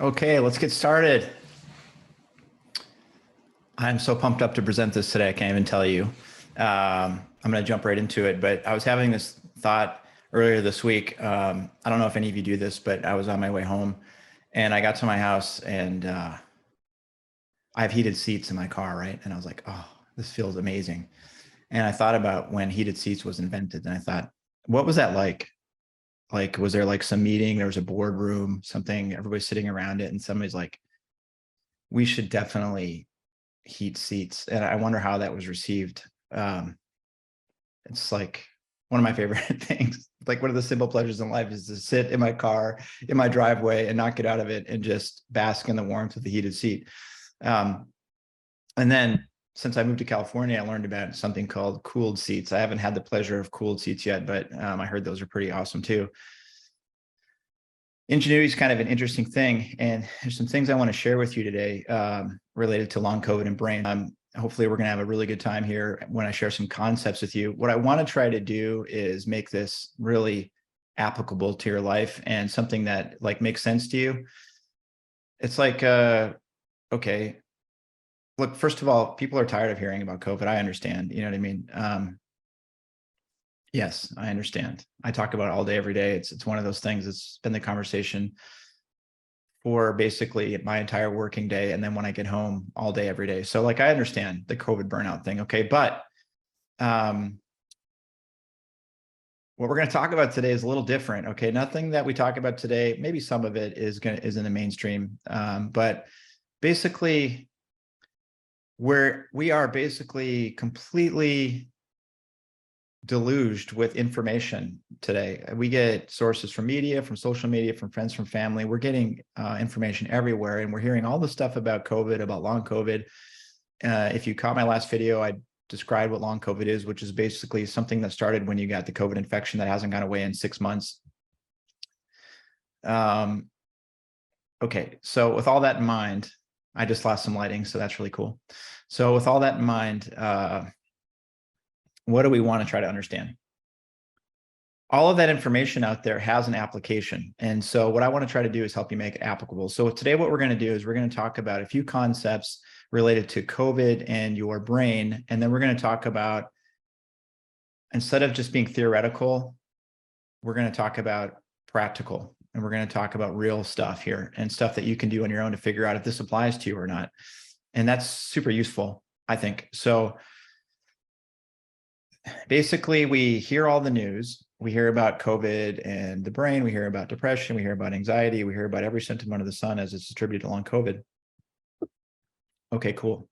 Okay, let's get started. I'm so pumped up to present this today. I can't even tell you. I'm going to jump right into it. But I was having this thought earlier this week. I don't know if any of you do this, but I was on my way home and I got to my house and I have heated seats in my car, right? And I was like, oh, this feels amazing. And I thought about when heated seats was invented and I thought, what was that like? Like, was there like some meeting? There was a boardroom, something, everybody's sitting around it and somebody's like, we should definitely heat seats. And I wonder how that was received. It's like one of my favorite things. Like one of the simple pleasures in life is to sit in my car, in my driveway and not get out of it and just bask in the warmth of the heated seat. And then since I moved to California, I learned about something called cooled seats. I haven't had the pleasure of cooled seats yet, but I heard those are pretty awesome too. Ingenuity is kind of an interesting thing. And there's some things I want to share with you today related to long COVID and brain. Hopefully we're going to have a really good time here when I share some concepts with you. What I want to try to do is make this really applicable to your life and something that like makes sense to you. It's like, okay, look, first of all, people are tired of hearing about COVID. I understand, you know what I mean? Yes, I understand. I talk about it all day, every day. It's one of those things. It's been the conversation for basically my entire working day. And then when I get home all day, every day. So like, I understand the COVID burnout thing. Okay. But what we're going to talk about today is a little different. Okay. Nothing that we talk about today, maybe some of it is in the mainstream. But basically we are basically completely deluged with information today. We get sources from media, from social media, from friends, from family. We're getting information everywhere, and we're hearing all the stuff about COVID, about long COVID. If you caught my last video, I described what long COVID is, which is basically something that started when you got the COVID infection that hasn't gone away in 6 months. Okay, so with all that in mind, I just lost some lighting, so that's really cool. So with all that in mind, what do we want to try to understand? All of that information out there has an application. And so what I want to try to do is help you make it applicable. So today, what we're going to do is we're going to talk about a few concepts related to COVID and your brain. And then we're going to talk about, instead of just being theoretical, we're going to talk about practical. And we're going to talk about real stuff here and stuff that you can do on your own to figure out if this applies to you or not. And that's super useful, I think. So basically, we hear all the news. We hear about COVID and the brain. We hear about depression. We hear about anxiety. We hear about every symptom under the sun as it's distributed along COVID. Okay, cool.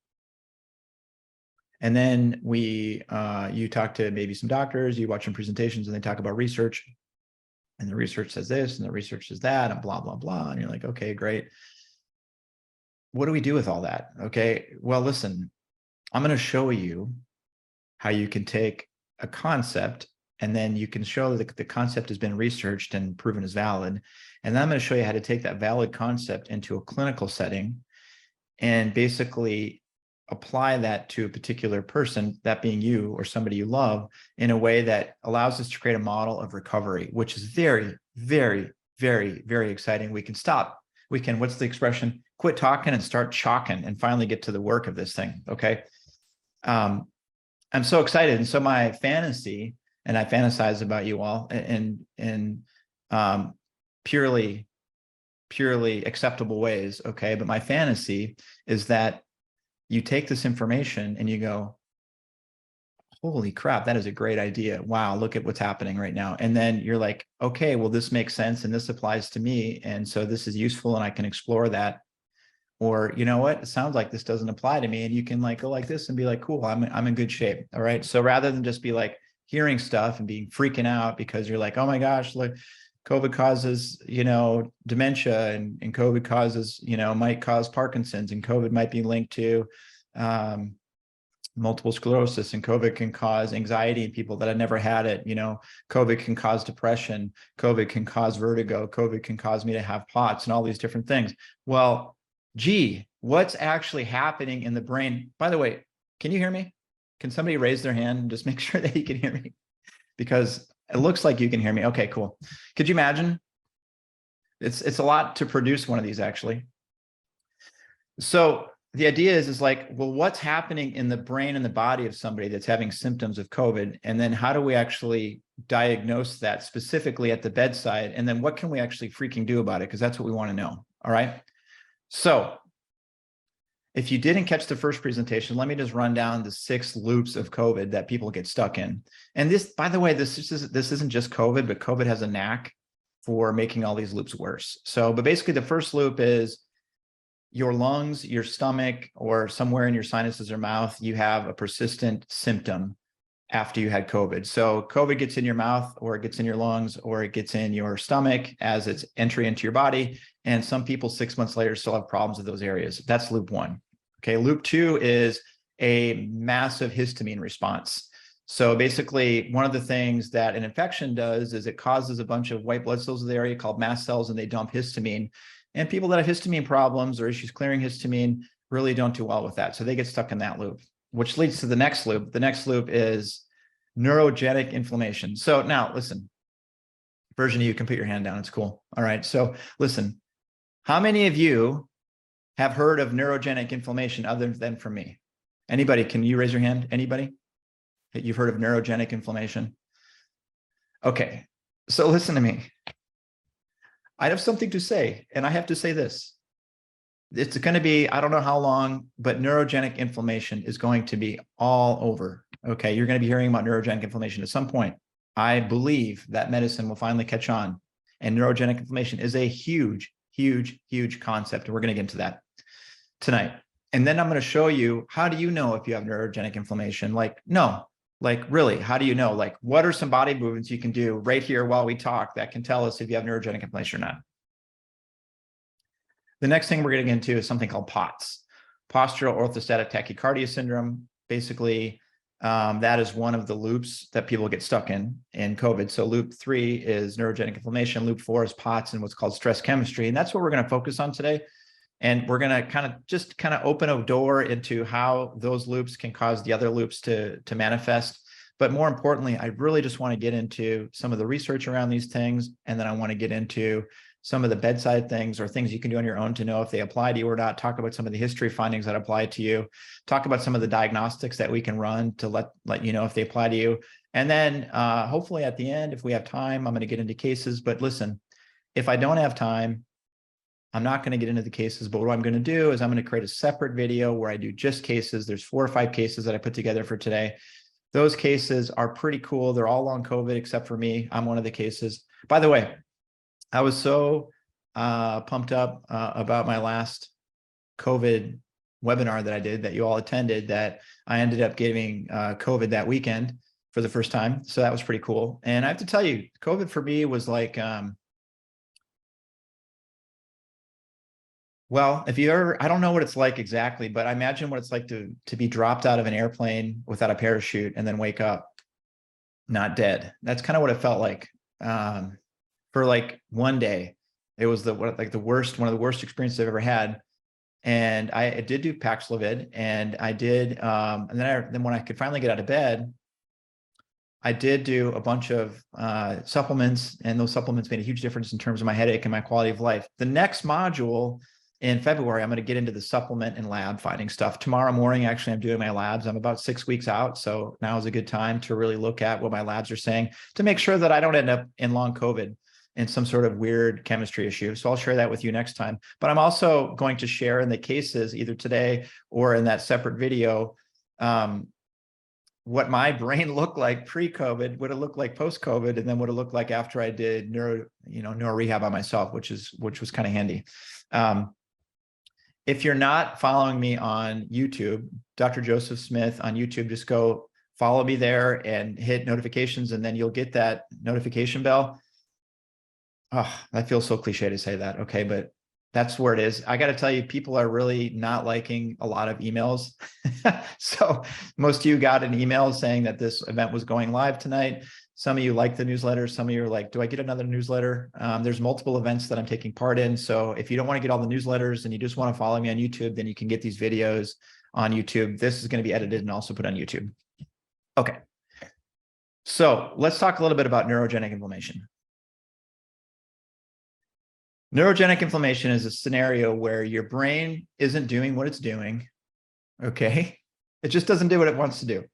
And then you talk to maybe some doctors, you watch some presentations and they talk about research. And the research says this and the research says that and blah, blah, blah. And you're like, okay, great. What do we do with all that? Okay, well, listen, I'm going to show you how you can take a concept and then you can show that the concept has been researched and proven is valid. And then I'm going to show you how to take that valid concept into a clinical setting and basically apply that to a particular person, that being you or somebody you love, in a way that allows us to create a model of recovery, which is very, very, very, very exciting. We can stop. We can, what's the expression? Quit talking and start chalking and finally get to the work of this thing. Okay. I'm so excited. And so my fantasy, and I fantasize about you all in purely acceptable ways. Okay. But my fantasy is that you take this information and you go, holy crap, that is a great idea. Wow, look at what's happening right now. And then you're like, okay, well, this makes sense and this applies to me. And so this is useful and I can explore that. Or, you know what, it sounds like this doesn't apply to me. And you can like go like this and be like, cool, I'm in good shape. All right. So rather than just be like hearing stuff and being freaking out because you're like, oh my gosh, look, COVID causes, dementia and COVID causes, might cause Parkinson's and COVID might be linked to multiple sclerosis and COVID can cause anxiety in people that have never had it. COVID can cause depression. COVID can cause vertigo. COVID can cause me to have POTS and all these different things. Well, gee, what's actually happening in the brain? By the way, can you hear me? Can somebody raise their hand and just make sure that you can hear me? Because it looks like you can hear me. Okay, cool. Could you imagine It's a lot to produce one of these, actually. So the idea is like, well, what's happening in the brain and the body of somebody that's having symptoms of COVID? And then how do we actually diagnose that specifically at the bedside? And then what can we actually freaking do about it? Because that's what we want to know. All right. So if you didn't catch the first presentation, let me just run down the 6 loops of COVID that people get stuck in. And this, by the way, this isn't just COVID, but COVID has a knack for making all these loops worse. So, but basically the first loop is your lungs, your stomach, or somewhere in your sinuses or mouth, you have a persistent symptom after you had COVID. So COVID gets in your mouth, or it gets in your lungs, or it gets in your stomach as its entry into your body. And some people 6 months later still have problems with those areas. That's loop 1. Okay, loop 2 is a massive histamine response. So basically, one of the things that an infection does is it causes a bunch of white blood cells in the area called mast cells, and they dump histamine. And people that have histamine problems or issues clearing histamine really don't do well with that. So they get stuck in that loop, which leads to the next loop. The next loop is neurogenic inflammation. So now listen, version of you can put your hand down. It's cool. All right. So listen, how many of you have heard of neurogenic inflammation other than from me? Anybody? Can you raise your hand? Anybody that you've heard of neurogenic inflammation? Okay. So listen to me. I have something to say, and I have to say this. It's going to be, I don't know how long, but neurogenic inflammation is going to be all over. Okay, you're going to be hearing about neurogenic inflammation at some point. I believe that medicine will finally catch on, and neurogenic inflammation is a huge, huge, huge concept, and we're going to get into that tonight. And then I'm going to show you, how do you know if you have neurogenic inflammation? Like, no. Like, really, how do you know? Like, what are some body movements you can do right here while we talk that can tell us if you have neurogenic inflammation or not? The next thing we're going to get into is something called POTS, postural orthostatic tachycardia syndrome. Basically, that is one of the loops that people get stuck in COVID. So loop 3 is neurogenic inflammation. Loop 4 is POTS and what's called stress chemistry. And that's what we're going to focus on today. And we're going to kind of open a door into how those loops can cause the other loops to manifest. But more importantly, I really just want to get into some of the research around these things. And then I want to get into some of the bedside things or things you can do on your own to know if they apply to you or not. Talk about some of the history findings that apply to you. Talk about some of the diagnostics that we can run to let you know if they apply to you. And then hopefully at the end, if we have time, I'm going to get into cases. But listen, if I don't have time, I'm not going to get into the cases, but what I'm going to do is I'm going to create a separate video where I do just cases. There's 4 or 5 cases that I put together for today. Those cases are pretty cool. They're all long COVID, except for me. I'm one of the cases. By the way, I was so pumped up about my last COVID webinar that I did that you all attended that I ended up getting COVID that weekend for the first time. So that was pretty cool. And I have to tell you, COVID for me was like, well, if you ever, I don't know what it's like exactly, but I imagine what it's like to be dropped out of an airplane without a parachute and then wake up not dead. That's kind of what it felt like for like one day. It was one of the worst experiences I've ever had. And I did do Paxlovid, and I did, and then when I could finally get out of bed, I did do a bunch of supplements, and those supplements made a huge difference in terms of my headache and my quality of life. The next module in February, I'm going to get into the supplement and lab finding stuff. Tomorrow morning, actually, I'm doing my labs. I'm about 6 weeks out. So now is a good time to really look at what my labs are saying to make sure that I don't end up in long COVID in some sort of weird chemistry issue. So I'll share that with you next time. But I'm also going to share in the cases either today or in that separate video, what my brain looked like pre-COVID, what it looked like post-COVID, and then what it looked like after I did neuro rehab on myself, which was kind of handy. If you're not following me on YouTube, Dr. Joseph Smith on YouTube, just go follow me there and hit notifications, and then you'll get that notification bell. Oh, that feels so cliche to say that. Okay, but that's where it is. I got to tell you, people are really not liking a lot of emails. So most of you got an email saying that this event was going live tonight. Some of you like the newsletter. Some of you are like, do I get another newsletter? There's multiple events that I'm taking part in. So if you don't want to get all the newsletters and you just want to follow me on YouTube, then you can get these videos on YouTube. This is going to be edited and also put on YouTube. Okay. So let's talk a little bit about neurogenic inflammation. Neurogenic inflammation is a scenario where your brain isn't doing what it's doing. Okay. It just doesn't do what it wants to do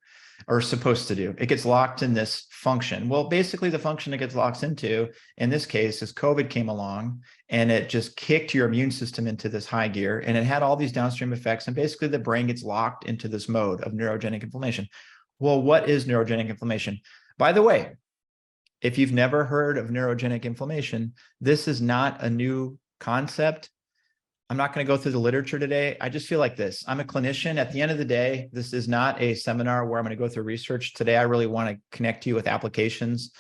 or supposed to do. It gets locked in this function. Well, basically the function it gets locked into, in this case, is COVID came along and it just kicked your immune system into this high gear, and it had all these downstream effects. And basically the brain gets locked into this mode of neurogenic inflammation. Well, what is neurogenic inflammation? By the way, if you've never heard of neurogenic inflammation, this is not a new concept. I'm not going to go through the literature today. I just feel like this. I'm a clinician. At the end of the day, this is not a seminar where I'm going to go through research. Today, I really want to connect you with applications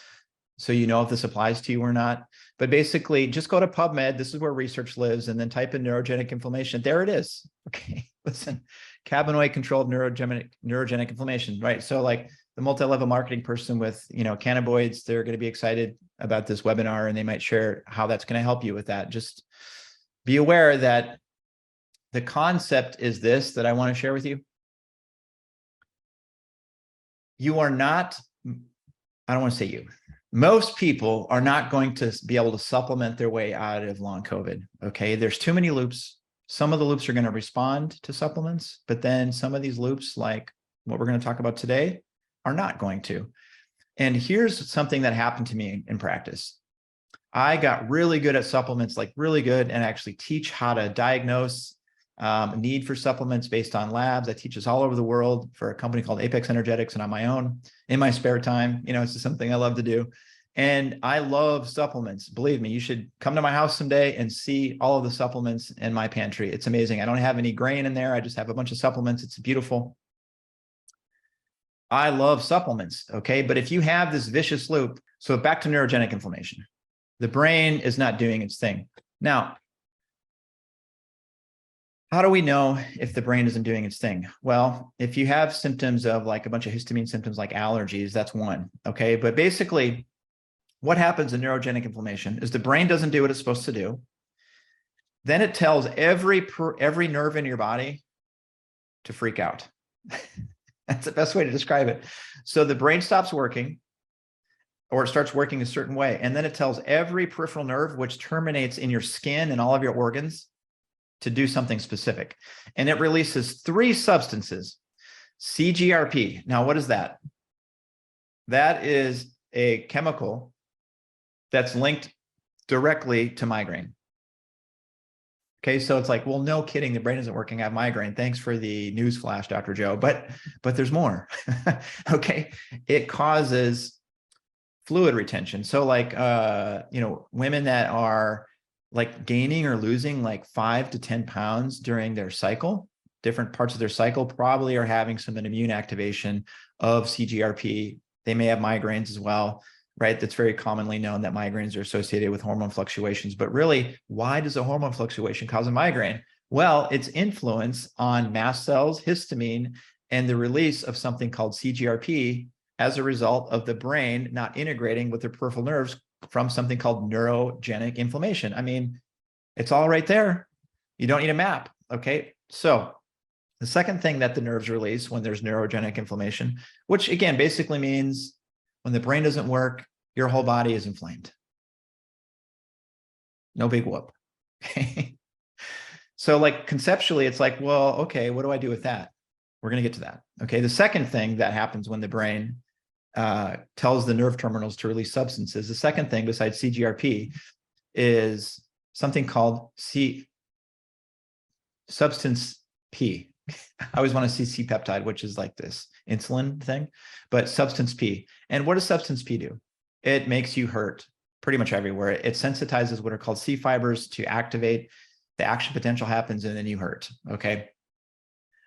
so you know if this applies to you or not. But basically, just go to PubMed. This is where research lives, and then type in neurogenic inflammation. There it is. Okay, listen, cannabinoid-controlled neurogenic inflammation, right? So like the multi-level marketing person with, cannabinoids, they're going to be excited about this webinar, and they might share how that's going to help you with that. Just be aware that the concept is this that I want to share with you. You are not, I don't want to say you, most people are not going to be able to supplement their way out of long COVID. Okay. There's too many loops. Some of the loops are going to respond to supplements, but then some of these loops, like what we're going to talk about today, are not going to. And here's something that happened to me in practice. I got really good at supplements, like really good, and actually teach how to diagnose need for supplements based on labs. I teach this all over the world for a company called Apex Energetics and on my own in my spare time. It's just something I love to do. And I love supplements. Believe me, you should come to my house someday and see all of the supplements in my pantry. It's amazing. I don't have any grain in there. I just have a bunch of supplements. It's beautiful. I love supplements. Okay. But if you have this vicious loop, so back to neurogenic inflammation, the brain is not doing its thing. Now, how do we know if the brain isn't doing its thing? Well, if you have symptoms of like a bunch of histamine symptoms like allergies, that's one. Okay. But basically, what happens in neurogenic inflammation is the brain doesn't do what it's supposed to do. Then it tells every nerve in your body to freak out. That's the best way to describe it. So the brain stops working, or it starts working a certain way. And then it tells every peripheral nerve, which terminates in your skin and all of your organs, to do something specific. And it releases 3 substances. CGRP. Now, what is that? That is a chemical that's linked directly to migraine. Okay, so it's like, well, no kidding, the brain isn't working. I have migraine. Thanks for the news flash, Dr. Joe. But there's more. Okay, it causes fluid retention. So like, women that are like gaining or losing like 5 to 10 pounds during their cycle, different parts of their cycle, probably are having some immune activation of CGRP. They may have migraines as well, right? That's very commonly known that migraines are associated with hormone fluctuations. But really, why does a hormone fluctuation cause a migraine? Well, it's influence on mast cells, histamine, and the release of something called CGRP as a result of the brain not integrating with the peripheral nerves from something called neurogenic inflammation. I mean, it's all right there. You don't need a map. Okay. So the second thing that the nerves release when there's neurogenic inflammation, which again, basically means when the brain doesn't work, your whole body is inflamed. No big whoop. Okay. So like conceptually, it's like, well, okay, what do I do with that? We're going to get to that. Okay. The second thing that happens when the brain tells the nerve terminals to release substances, the second thing besides CGRP is something called substance P. I always want to see C-peptide, which is like this insulin thing, but substance P. And what does substance P do? It makes you hurt pretty much everywhere. It sensitizes what are called C fibers to activate. The action potential happens and then you hurt. Okay.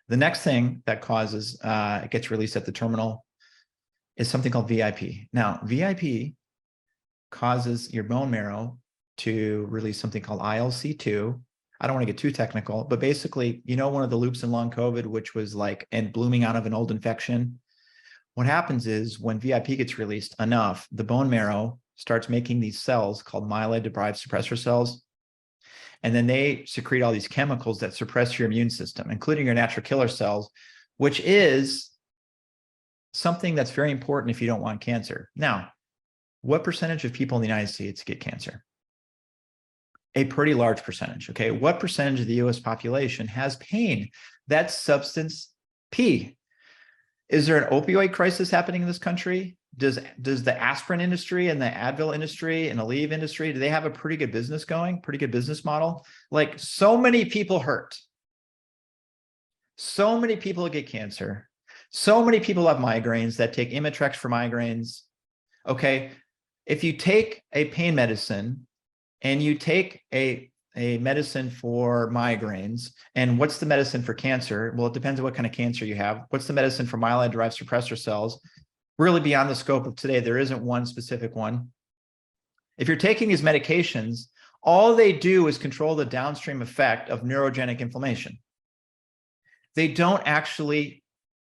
The next thing that causes, it gets released at the terminal is something called VIP. Now, VIP causes your bone marrow to release something called ILC2. I don't want to get too technical, but basically, one of the loops in long COVID, which was like, and blooming out of an old infection. What happens is when VIP gets released enough, the bone marrow starts making these cells called myeloid-derived suppressor cells. And then they secrete all these chemicals that suppress your immune system, including your natural killer cells, which is something that's very important if you don't want cancer. Now, what percentage of people in the United States get cancer? A pretty large percentage. Okay, what percentage of the US population has pain? That's substance P. Is there an opioid crisis happening in this country? Does the aspirin industry and the Advil industry and Aleve industry, do they have a pretty good business going, pretty good business model? Like, so many people hurt. So many people get cancer. So many people have migraines that take Imitrex for migraines. Okay, if you take a pain medicine and you take a medicine for migraines, and what's the medicine for cancer? Well, it depends on what kind of cancer you have. What's the medicine for myeloid-derived suppressor cells? Really beyond the scope of today, there isn't one specific one. If you're taking these medications, all they do is control the downstream effect of neurogenic inflammation. They don't actually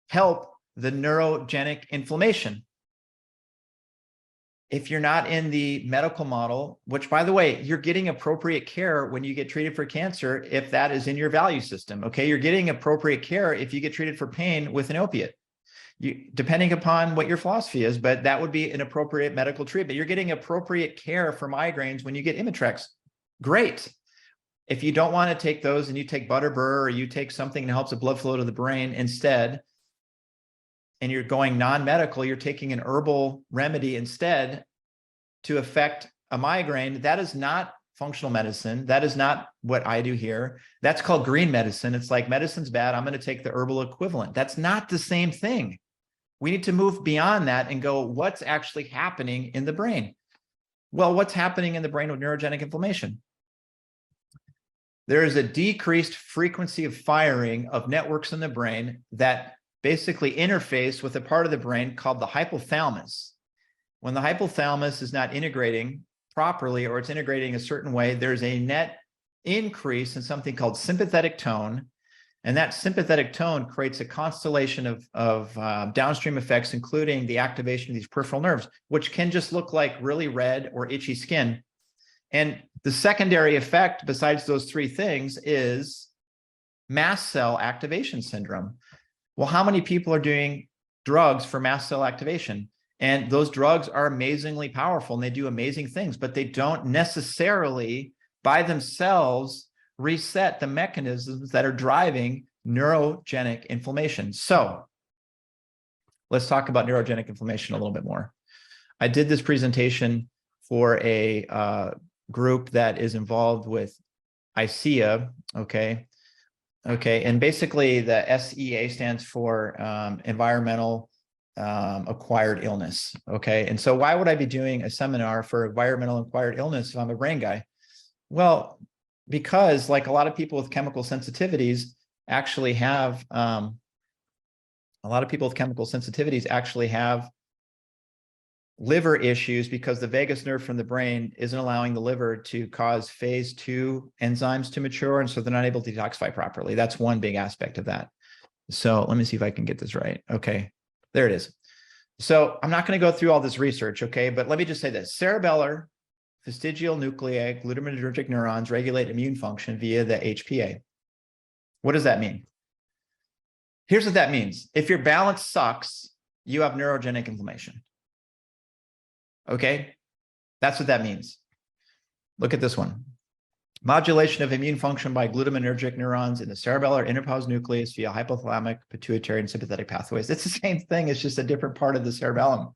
help the neurogenic inflammation. If you're not in the medical model, which, by the way, you're getting appropriate care when you get treated for cancer, if that is in your value system, okay? You're getting appropriate care if you get treated for pain with an opiate. Depending upon what your philosophy is, but that would be an appropriate medical treatment. You're getting appropriate care for migraines when you get Imitrex. Great. If you don't want to take those and you take Butterbur, or you take something that helps the blood flow to the brain instead, and you're going non-medical, you're taking an herbal remedy instead to affect a migraine, that is not functional medicine. That is not what I do here. That's called green medicine. It's like, medicine's bad, I'm going to take the herbal equivalent. That's not the same thing. We need to move beyond that and go, what's actually happening in the brain? Well, what's happening in the brain with neurogenic inflammation? There is a decreased frequency of firing of networks in the brain that basically interface with a part of the brain called the hypothalamus. When the hypothalamus is not integrating properly, or it's integrating a certain way, there's a net increase in something called sympathetic tone. And that sympathetic tone creates a constellation of downstream effects, including the activation of these peripheral nerves, which can just look like really red or itchy skin. And the secondary effect, besides those three things, is mast cell activation syndrome. Well, how many people are doing drugs for mast cell activation? And those drugs are amazingly powerful and they do amazing things, but they don't necessarily by themselves reset the mechanisms that are driving neurogenic inflammation. So let's talk about neurogenic inflammation a little bit more. I did this presentation for a group that is involved with ICEA, okay? And basically the SEA stands for environmental acquired illness, okay? And so why would I be doing a seminar for environmental acquired illness if I'm a brain guy? Well, because like a lot of people with chemical sensitivities actually have, liver issues because the vagus nerve from the brain isn't allowing the liver to cause phase 2 enzymes to mature. And so they're not able to detoxify properly. That's one big aspect of that. So let me see if I can get this right. Okay, there it is. So I'm not going to go through all this research, okay, but let me just say this. Cerebellar fastigial nuclei glutamatergic neurons regulate immune function via the HPA. What does that mean? Here's what that means. If your balance sucks, you have neurogenic inflammation. Okay, that's what that means. Look at this one. Modulation of immune function by glutamatergic neurons in the cerebellar interpause nucleus via hypothalamic, pituitary, and sympathetic pathways. It's the same thing. It's just a different part of the cerebellum.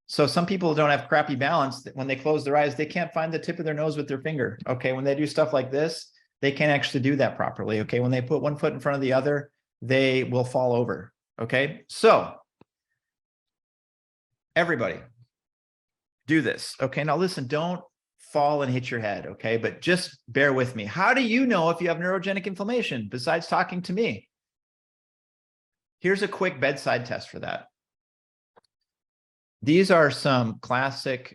So some people don't have crappy balance. When they close their eyes, they can't find the tip of their nose with their finger. Okay, when they do stuff like this, they can't actually do that properly. Okay, when they put one foot in front of the other, they will fall over. Okay, so everybody do this. Okay, now listen, don't fall and hit your head. Okay, but just bear with me. How do you know if you have neurogenic inflammation besides talking to me? Here's a quick bedside test for that. These are some classic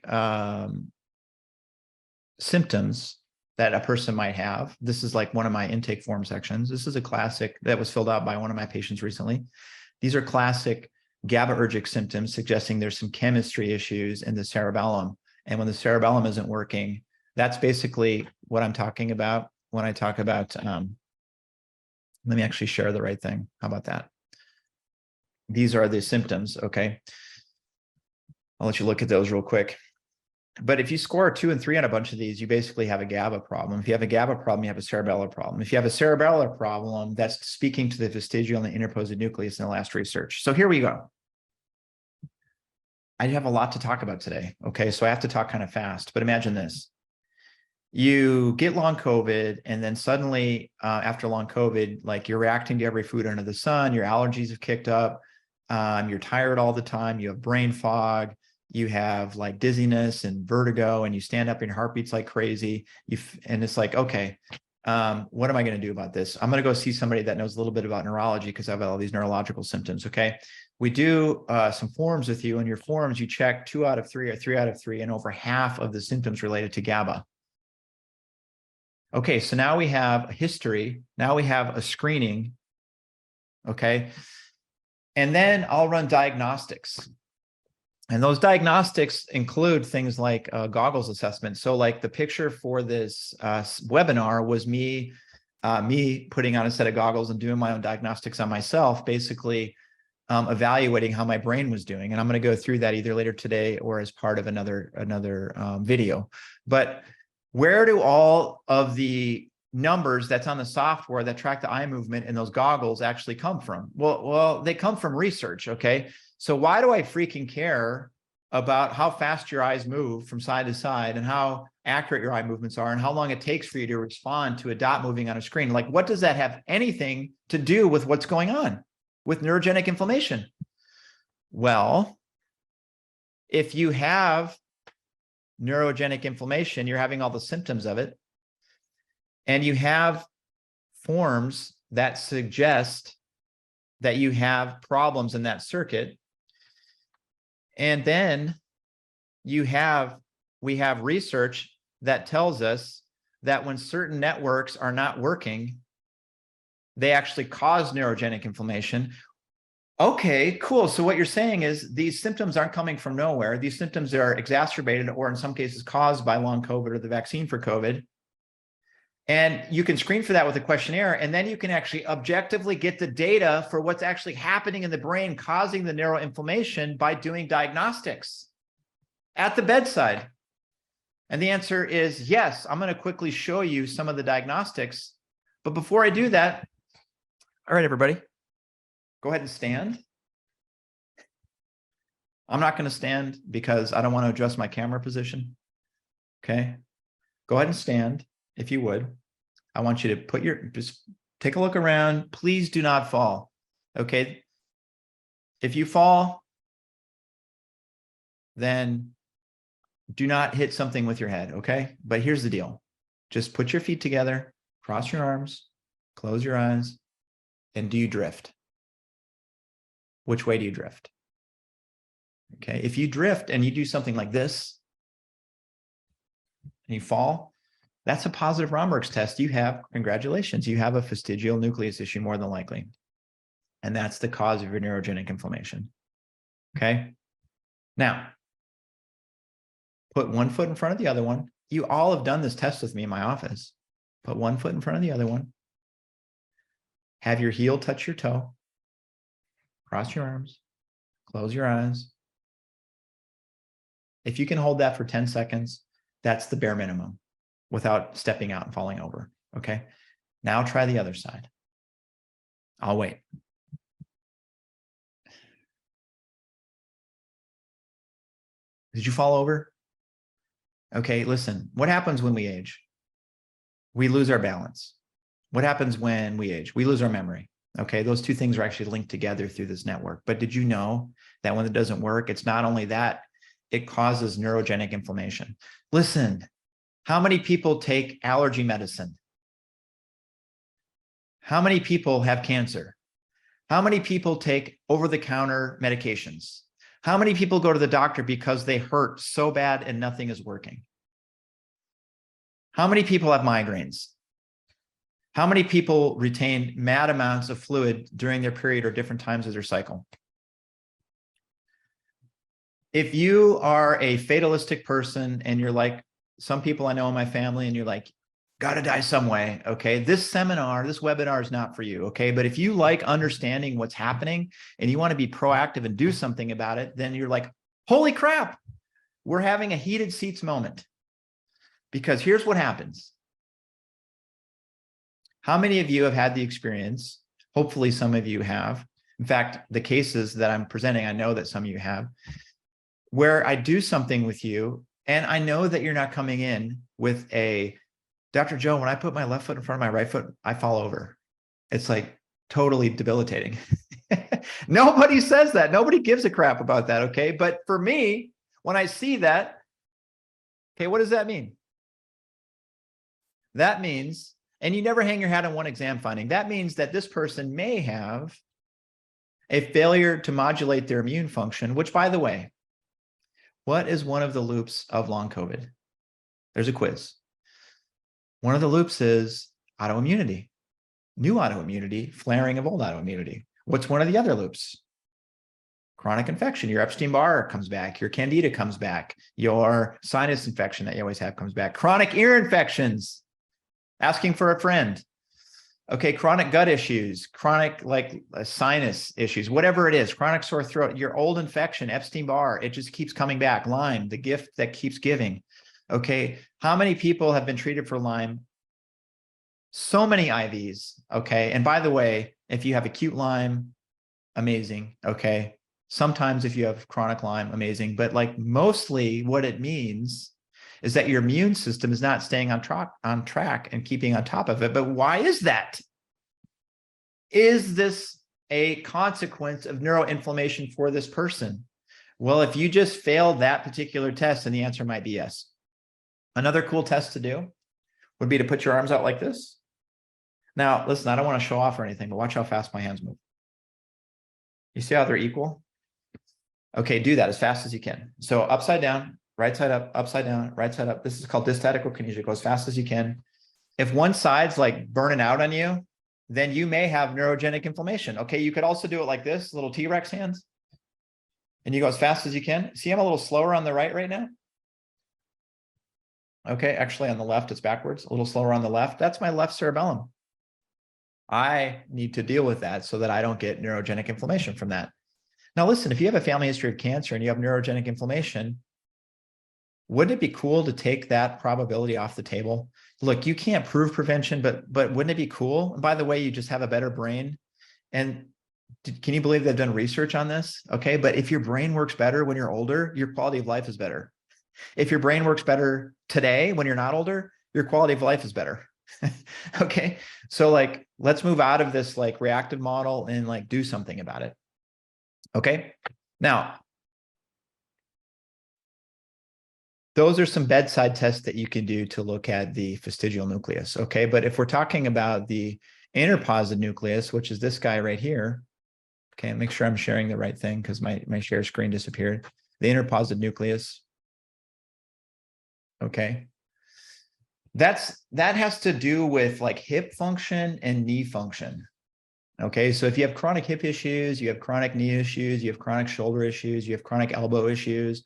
symptoms that a person might have. This is like one of my intake form sections. This is a classic that was filled out by one of my patients recently. These are classic GABAergic symptoms suggesting there's some chemistry issues in the cerebellum. And when the cerebellum isn't working, that's basically what I'm talking about when I talk about, let me actually share the right thing. How about that? These are the symptoms, okay? I'll let you look at those real quick. But if you score 2 and 3 on a bunch of these, you basically have a GABA problem. If you have a GABA problem, you have a cerebellar problem. If you have a cerebellar problem, that's speaking to the vestigial and the interposed nucleus in the last research. So here we go. I have a lot to talk about today. Okay, so I have to talk kind of fast, but imagine this. You get long COVID, and then suddenly after long COVID, like you're reacting to every food under the sun, your allergies have kicked up, you're tired all the time, you have brain fog, you have like dizziness and vertigo, and you stand up and your heart beats like crazy. And it's like, okay, what am I going to do about this? I'm going to go see somebody that knows a little bit about neurology because I have all these neurological symptoms. Okay. We do some forms with you, and your forms, you check 2 out of 3 or 3 out of 3, and over half of the symptoms related to GABA. Okay. So now we have a history. Now we have a screening. Okay. And then I'll run diagnostics. And those diagnostics include things like goggles assessment. So like the picture for this webinar was me putting on a set of goggles and doing my own diagnostics on myself, basically evaluating how my brain was doing. And I'm going to go through that either later today or as part of another video. But where do all of the numbers that's on the software that track the eye movement in those goggles actually come from? Well, they come from research, okay? So why do I freaking care about how fast your eyes move from side to side and how accurate your eye movements are and how long it takes for you to respond to a dot moving on a screen? Like, what does that have anything to do with what's going on with neurogenic inflammation? Well, if you have neurogenic inflammation, you're having all the symptoms of it, and you have forms that suggest that you have problems in that circuit. And then we have research that tells us that when certain networks are not working, they actually cause neurogenic inflammation. Okay, cool. So what you're saying is these symptoms aren't coming from nowhere. These symptoms are exacerbated or in some cases caused by long COVID or the vaccine for COVID. And you can screen for that with a questionnaire, and then you can actually objectively get the data for what's actually happening in the brain causing the neuroinflammation by doing diagnostics at the bedside. And the answer is yes. I'm going to quickly show you some of the diagnostics. But before I do that, all right, everybody, go ahead and stand. I'm not going to stand because I don't want to adjust my camera position. Okay. Go ahead and stand. If you would, I want you to just take a look around. Please do not fall. Okay. If you fall, then do not hit something with your head. Okay. But here's the deal. Just put your feet together, cross your arms, close your eyes, and do you drift? Which way do you drift? Okay. If you drift and you do something like this and you fall, that's a positive Romberg's test. You have, congratulations, you have a vestigial nucleus issue more than likely. And that's the cause of your neurogenic inflammation. Okay. Now, put one foot in front of the other one. You all have done this test with me in my office. Put one foot in front of the other one. Have your heel touch your toe. Cross your arms. Close your eyes. If you can hold that for 10 seconds, that's the bare minimum without stepping out and falling over. Okay. Now try the other side. I'll wait. Did you fall over? Okay, listen, what happens when we age? We lose our balance. What happens when we age? We lose our memory. Okay, those two things are actually linked together through this network. But did you know that when it doesn't work, it's not only that, it causes neurogenic inflammation. Listen, how many people take allergy medicine? How many people have cancer? How many people take over-the-counter medications? How many people go to the doctor because they hurt so bad and nothing is working? How many people have migraines? How many people retain mad amounts of fluid during their period or different times of their cycle? If you are a fatalistic person and you're like some people I know in my family and you're like, gotta die some way, okay, this webinar is not for you, okay? But if you like understanding what's happening and you want to be proactive and do something about it, then you're like, holy crap, we're having a heated seats moment, because here's what happens. How many of you have had the experience? Hopefully some of you have. In fact, the cases that I'm presenting, I know that some of you have, where I do something with you and I know that you're not coming in with a, Dr. Joe, when I put my left foot in front of my right foot, I fall over. It's like totally debilitating. Nobody says that. Nobody gives a crap about that, okay? But for me, when I see that, okay, what does that mean? That means, and you never hang your hat on one exam finding, that means that this person may have a failure to modulate their immune function, which, by the way, what is one of the loops of long COVID? There's a quiz. One of the loops is autoimmunity, new autoimmunity, flaring of old autoimmunity. What's one of the other loops? Chronic infection. Your Epstein-Barr comes back. Your Candida comes back. Your sinus infection that you always have comes back. Chronic ear infections. Asking for a friend. Okay, chronic gut issues, chronic sinus issues, whatever it is, chronic sore throat, your old infection, Epstein-Barr, it just keeps coming back. Lyme, the gift that keeps giving. Okay, how many people have been treated for Lyme? So many IVs. Okay, and by the way, if you have acute Lyme, amazing. Okay, sometimes if you have chronic Lyme, amazing. But like mostly what it means is that your immune system is not staying on track and keeping on top of it. But why is that? Is this a consequence of neuroinflammation for this person? Well, if you just failed that particular test, then the answer might be yes. Another cool test to do would be to put your arms out like this. Now, listen, I don't want to show off or anything, but watch how fast my hands move. You see how they're equal? Okay, do that as fast as you can. So upside down, right side up, upside down, right side up. This is called dystatical kinesia. Go as fast as you can. If one side's like burning out on you, then you may have neurogenic inflammation. Okay, you could also do it like this, little T-Rex hands. And you go as fast as you can. See, I'm a little slower on the right now. Okay, actually on the left, it's backwards. A little slower on the left. That's my left cerebellum. I need to deal with that so that I don't get neurogenic inflammation from that. Now, listen, if you have a family history of cancer and you have neurogenic inflammation, wouldn't it be cool to take that probability off the table? Look, you can't prove prevention, but wouldn't it be cool? And by the way, you just have a better brain. And can you believe they've done research on this? Okay, but if your brain works better when you're older, your quality of life is better. If your brain works better today when you're not older, your quality of life is better. Okay, so like, let's move out of this like reactive model and like do something about it. Okay, now, those are some bedside tests that you can do to look at the fastigial nucleus. Okay, but if we're talking about the interposited nucleus, which is this guy right here, okay, make sure I'm sharing the right thing because my share screen disappeared. The interposited nucleus. Okay, that has to do with like hip function and knee function. Okay, so if you have chronic hip issues, you have chronic knee issues, you have chronic shoulder issues, you have chronic elbow issues,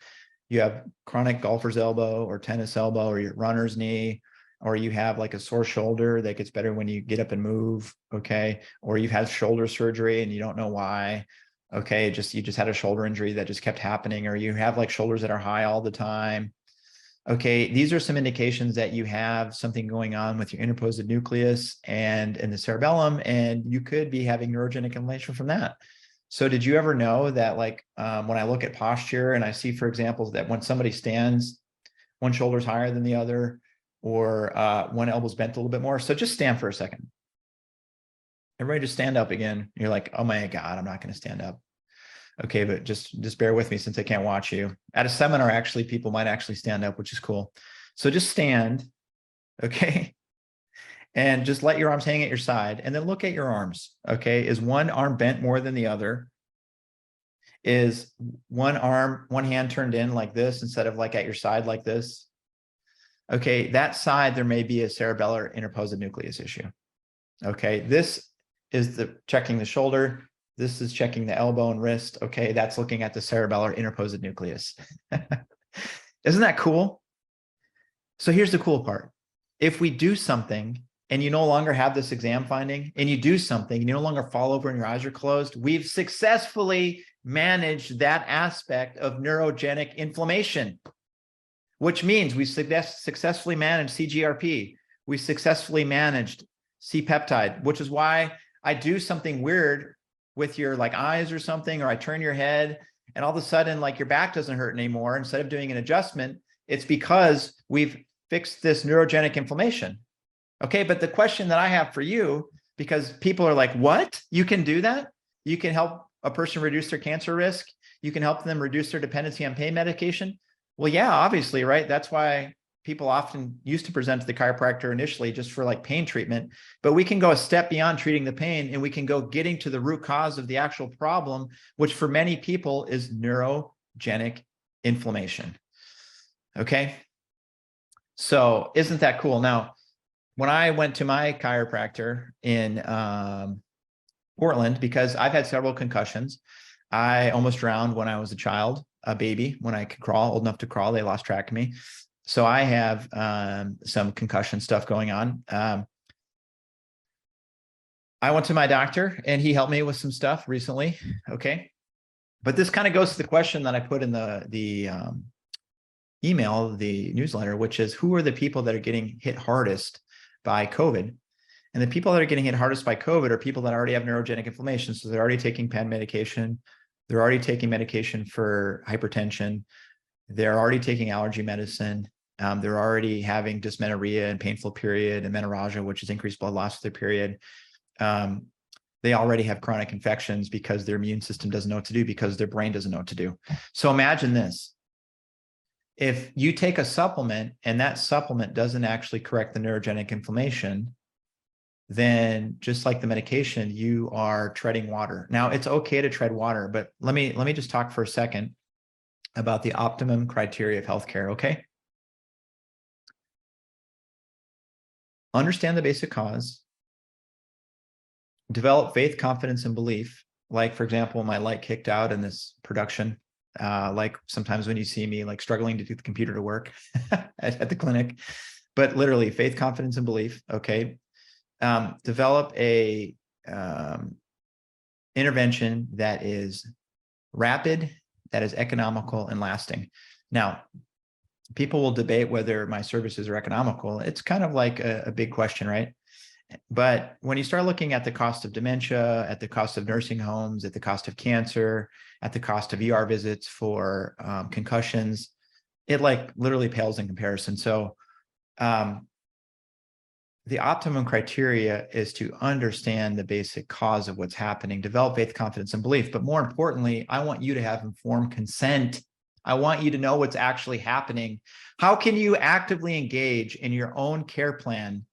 you have chronic golfer's elbow or tennis elbow or your runner's knee, or you have like a sore shoulder that gets better when you get up and move, okay? Or you've had shoulder surgery and you don't know why, okay? You just had a shoulder injury that just kept happening, or you have like shoulders that are high all the time. Okay, these are some indications that you have something going on with your interposited nucleus and in the cerebellum, and you could be having neurogenic inflammation from that. So did you ever know that like when I look at posture and I see, for example, that when somebody stands, one shoulder's higher than the other, or one elbow's bent a little bit more. So just stand for a second. Everybody just stand up again. You're like, oh my God, I'm not going to stand up. Okay, but just bear with me since I can't watch you. At a seminar, actually, people might actually stand up, which is cool. So just stand, okay? And just let your arms hang at your side and then look at your arms, okay? Is one arm bent more than the other? Is one hand turned in like this instead of like at your side like this? Okay, that side, there may be a cerebellar interposited nucleus issue. Okay, this is checking the shoulder. This is checking the elbow and wrist. Okay, that's looking at the cerebellar interposited nucleus. Isn't that cool? So here's the cool part. If we do something and you no longer have this exam finding and you do something, you no longer fall over and your eyes are closed, we've successfully managed that aspect of neurogenic inflammation. which means we successfully managed CGRP. We successfully managed C-peptide, which is why I do something weird with your like eyes or something, or I turn your head and all of a sudden like your back doesn't hurt anymore. Instead of doing an adjustment, it's because we've fixed this neurogenic inflammation. Okay, but the question that I have for you, because people are like, what? You can do that? You can help a person reduce their cancer risk? You can help them reduce their dependency on pain medication? Well, yeah, obviously, right? That's why people often used to present to the chiropractor initially just for like pain treatment, but we can go a step beyond treating the pain and we can go getting to the root cause of the actual problem, which for many people is neurogenic inflammation. Okay. So isn't that cool? Now, when I went to my chiropractor in Portland, because I've had several concussions, I almost drowned when I was a child, a baby, when I could crawl, old enough to crawl, they lost track of me. So I have some concussion stuff going on. I went to my doctor and he helped me with some stuff recently. Okay. But this kind of goes to the question that I put in the email, the newsletter, which is who are the people that are getting hit hardest by COVID? And the people that are getting hit hardest by COVID are people that already have neurogenic inflammation. So they're already taking pen medication. They're already taking medication for hypertension. They're already taking allergy medicine. They're already having dysmenorrhea and painful period and menorrhagia, which is increased blood loss of their period. They already have chronic infections because their immune system doesn't know what to do, because their brain doesn't know what to do. So imagine this. If you take a supplement and that supplement doesn't actually correct the neurogenic inflammation, then just like the medication, you are treading water. Now, it's okay to tread water, but let me just talk for a second about the optimum criteria of healthcare, okay? Understand the basic cause, develop faith, confidence, and belief. Like, for example, my light kicked out in this production. Like sometimes when you see me like struggling to get the computer to work at the clinic, but literally faith, confidence, and belief, okay? Develop a intervention that is rapid, that is economical and lasting. Now, people will debate whether my services are economical. It's kind of like a big question, right? But when you start looking at the cost of dementia, at the cost of nursing homes, at the cost of cancer, at the cost of ER visits for concussions, it like literally pales in comparison. So the optimum criteria is to understand the basic cause of what's happening, develop faith, confidence, and belief. But more importantly, I want you to have informed consent. I want you to know what's actually happening. How can you actively engage in your own care plan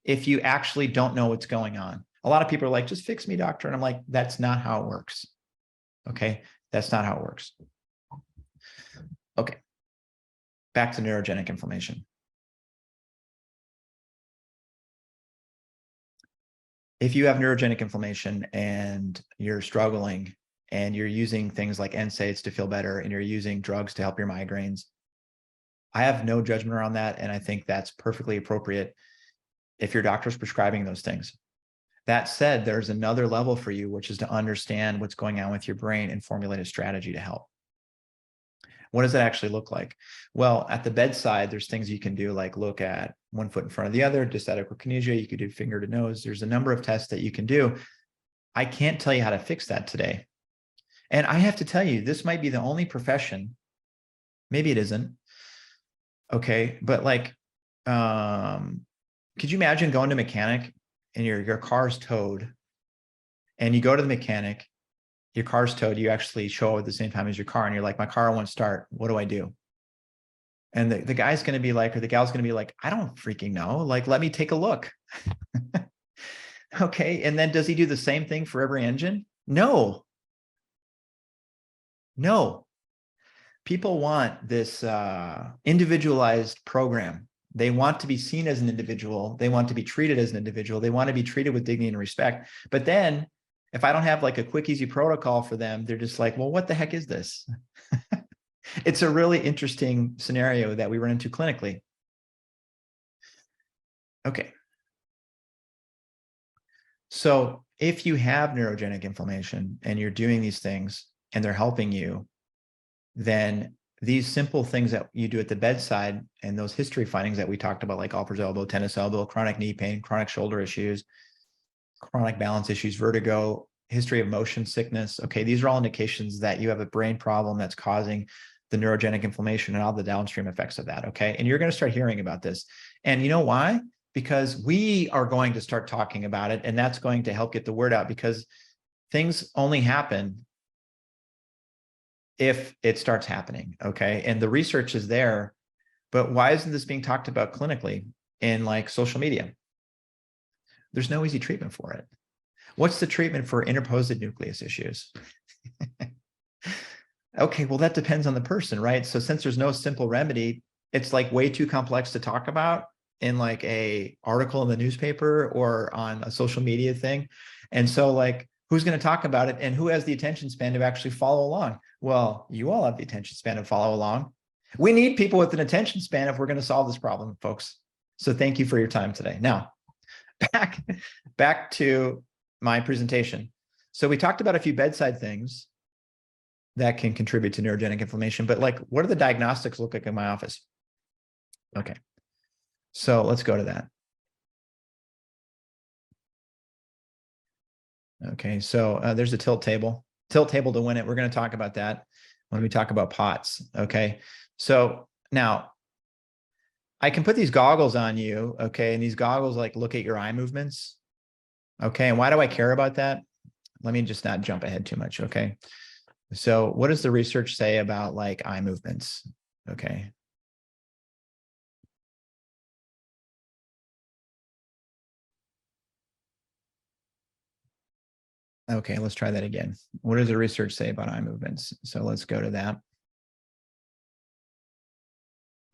if you actually don't know what's going on? A lot of people are like, just fix me, doctor. And I'm like, that's not how it works. Okay, that's not how it works. Okay, back to neurogenic inflammation. If you have neurogenic inflammation and you're struggling and you're using things like NSAIDs to feel better and you're using drugs to help your migraines, I have no judgment around that. And I think that's perfectly appropriate if your doctor's prescribing those things. That said, there's another level for you, which is to understand what's going on with your brain and formulate a strategy to help. What does that actually look like? Well, at the bedside, there's things you can do, like look at one foot in front of the other, dysstatic kinesia. You could do finger to nose. There's a number of tests that you can do. I can't tell you how to fix that today. And I have to tell you, this might be the only profession, maybe it isn't, okay, but like, could you imagine going to a mechanic and your car's towed and you go to the mechanic, your car's towed, you actually show up at the same time as your car and you're like, my car won't start. What do I do? And the guy's going to be like, or the gal's going to be like, I don't freaking know. Like, let me take a look. Okay. And then does he do the same thing for every engine? No. No. People want this individualized program. They want to be seen as an individual. They want to be treated as an individual. They want to be treated with dignity and respect. But then if I don't have like a quick, easy protocol for them, they're just like, well, what the heck is this? It's a really interesting scenario that we run into clinically. Okay. So if you have neurogenic inflammation and you're doing these things and they're helping you, then these simple things that you do at the bedside and those history findings that we talked about, like Alpers elbow, tennis elbow, chronic knee pain, chronic shoulder issues, chronic balance issues, vertigo, history of motion sickness. Okay, these are all indications that you have a brain problem that's causing the neurogenic inflammation and all the downstream effects of that. Okay, and you're going to start hearing about this. And you know why? Because we are going to start talking about it, and that's going to help get the word out, because things only happen if it starts happening. Okay, and the research is there, but why isn't this being talked about clinically in like social media? There's no easy treatment for it. What's the treatment for interposed nucleus issues? Okay, well, that depends on the person, right? So since there's no simple remedy, it's like way too complex to talk about in like a article in the newspaper or on a social media thing. And so like, who's going to talk about it, and who has the attention span to actually follow along? Well, you all have the attention span to follow along. We need people with an attention span if we're going to solve this problem, folks. So thank you for your time today. Now, back to my presentation. So we talked about a few bedside things that can contribute to neurogenic inflammation, but like, what do the diagnostics look like in my office? Okay, so let's go to that. Okay, so there's a tilt table to win it. We're going to talk about that when we talk about POTS. Okay, so now I can put these goggles on you. Okay, and these goggles like look at your eye movements. Okay, and why do I care about that? Let me just not jump ahead too much. Okay, so what does the research say about like eye movements? Okay. Okay, let's try that again. What does the research say about eye movements? So let's go to that.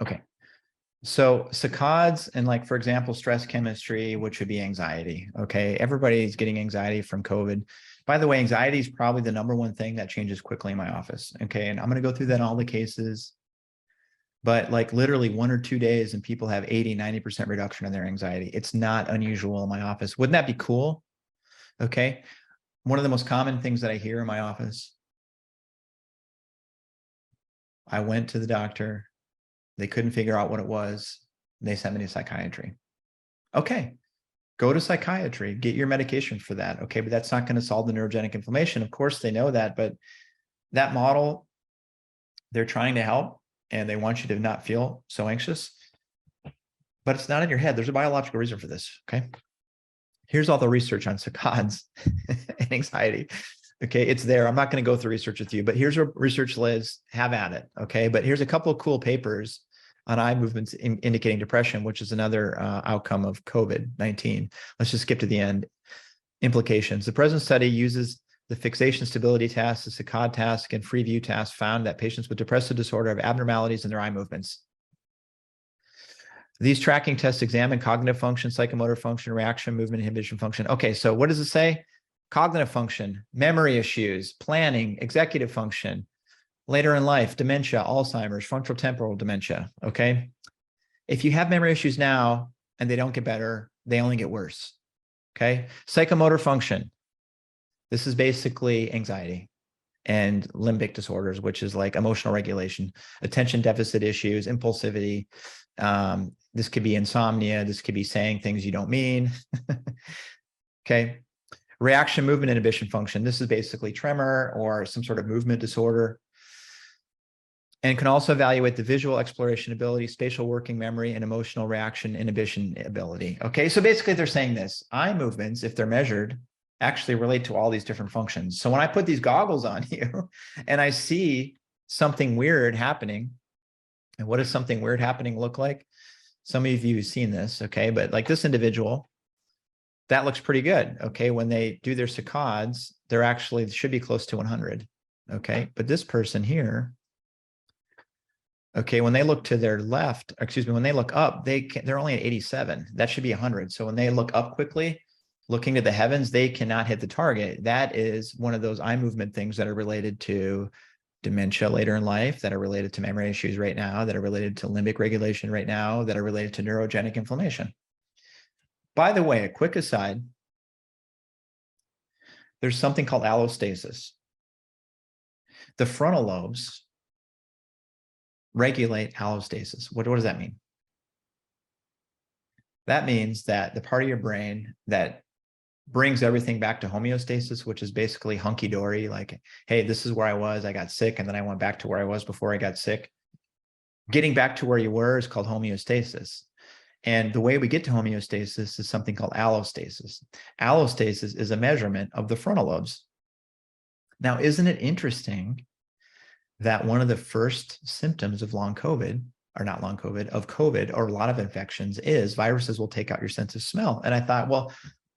Okay. So saccades and like, for example, stress chemistry, which would be anxiety. Okay. Everybody's getting anxiety from COVID. By the way, anxiety is probably the #1 thing that changes quickly in my office. Okay. And I'm going to go through that in all the cases, but like literally 1 or 2 days and people have 80–90% reduction in their anxiety. It's not unusual in my office. Wouldn't that be cool? Okay. One of the most common things that I hear in my office, I went to the doctor, they couldn't figure out what it was, they sent me to psychiatry. Okay, go to psychiatry, get your medication for that. Okay, but that's not going to solve the neurogenic inflammation. Of course, they know that, but that model, they're trying to help and they want you to not feel so anxious, but it's not in your head. There's a biological reason for this. Okay, here's all the research on saccades and anxiety. Okay, it's there. I'm not going to go through research with you, but here's where research lives. Have at it. Okay, but here's a couple of cool papers on eye movements indicating depression, which is another outcome of COVID-19. Let's just skip to the end. Implications. The present study uses the fixation stability task, the saccade task, and free view task, found that patients with depressive disorder have abnormalities in their eye movements. These tracking tests examine cognitive function, psychomotor function, reaction, movement, inhibition function. Okay, so what does it say? Cognitive function, memory issues, planning, executive function, later in life, dementia, Alzheimer's, frontotemporal dementia, okay? If you have memory issues now and they don't get better, they only get worse, okay? Psychomotor function, this is basically anxiety and limbic disorders, which is like emotional regulation, attention deficit issues, impulsivity. This could be insomnia. This could be saying things you don't mean, okay? Reaction, movement, inhibition function. This is basically tremor or some sort of movement disorder, and can also evaluate the visual exploration ability, spatial working memory, and emotional reaction inhibition ability. Okay, so basically they're saying this: eye movements, if they're measured, actually relate to all these different functions. So when I put these goggles on you and I see something weird happening, and what does something weird happening look like? Some of you have seen this, okay, but like this individual, that looks pretty good. Okay, when they do their saccades, they're actually should be close to 100. Okay, but this person here, okay, when they look to their left, excuse me, when they look up, they're only at 87. That should be 100. So when they look up quickly, looking to the heavens, they cannot hit the target. That is one of those eye movement things that are related to dementia later in life, that are related to memory issues right now, that are related to limbic regulation right now, that are related to neurogenic inflammation. By the way, a quick aside, there's something called allostasis. The frontal lobes regulate allostasis. What does that mean? That means that the part of your brain that brings everything back to homeostasis, which is basically hunky-dory, like, hey, this is where I was, I got sick, and then I went back to where I was before I got sick. Getting back to where you were is called homeostasis. And the way we get to homeostasis is something called allostasis. Allostasis is a measurement of the frontal lobes. Now, isn't it interesting that one of the first symptoms of long COVID, or not long COVID, of COVID, or a lot of infections, is viruses will take out your sense of smell? And I thought, well,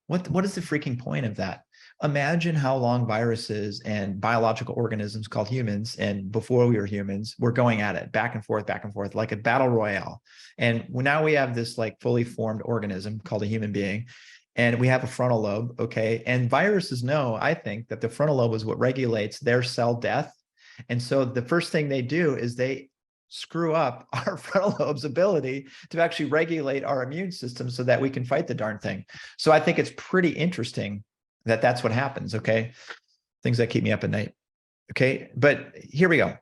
what is the freaking point of that? Imagine how long viruses and biological organisms called humans, and before we were humans, were going at it back and forth, like a battle royale. And now we have this like fully formed organism called a human being, and we have a frontal lobe, okay? And viruses know, I think, that the frontal lobe is what regulates their cell death. And so the first thing they do is they screw up our frontal lobe's ability to actually regulate our immune system so that we can fight the darn thing. So I think it's pretty interesting that that's what happens, okay? Things that keep me up at night, okay? But here we go.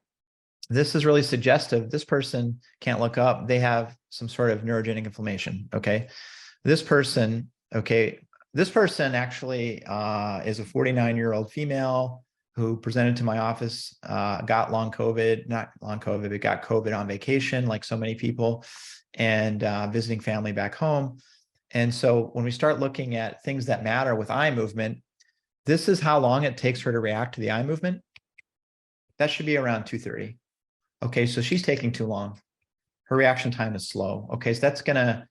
This is really suggestive. This person can't look up. They have some sort of neurogenic inflammation, okay? This person, okay, this person actually is a 49-year-old female who presented to my office, got long COVID, not long COVID, but got COVID on vacation, like so many people, and visiting family back home. And so when we start looking at things that matter with eye movement, this is how long it takes her to react to the eye movement. That should be around 2:30. Okay, so she's taking too long. Her reaction time is slow. Okay, so that's gonna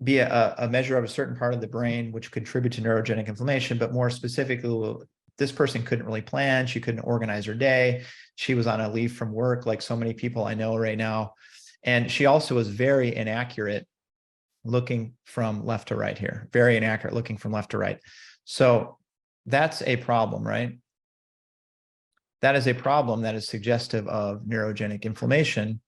be a measure of a certain part of the brain which contribute to neurogenic inflammation, but more specifically, this person couldn't really plan. She couldn't organize her day. She was on a leave from work, like so many people I know right now. And she also was very inaccurate looking from left to right here, very inaccurate looking from left to right. So that's a problem, right? That is a problem that is suggestive of neurogenic inflammation.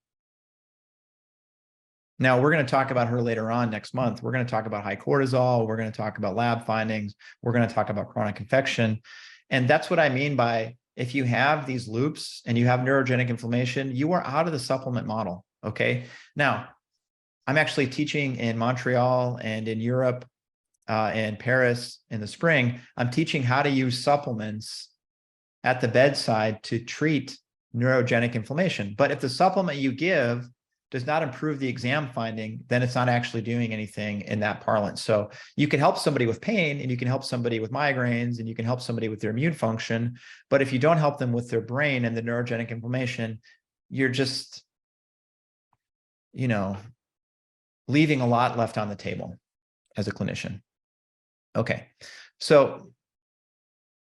Now, we're going to talk about her later on next month. We're going to talk about high cortisol. We're going to talk about lab findings. We're going to talk about chronic infection. And that's what I mean by, if you have these loops and you have neurogenic inflammation, you are out of the supplement model, okay? Now, I'm actually teaching in Montreal and in Europe and Paris in the spring. I'm teaching how to use supplements at the bedside to treat neurogenic inflammation. But if the supplement you give does not improve the exam finding, then it's not actually doing anything in that parlance. So you can help somebody with pain, and you can help somebody with migraines, and you can help somebody with their immune function. But if you don't help them with their brain and the neurogenic inflammation, you're just, you know, leaving a lot left on the table as a clinician. Okay, so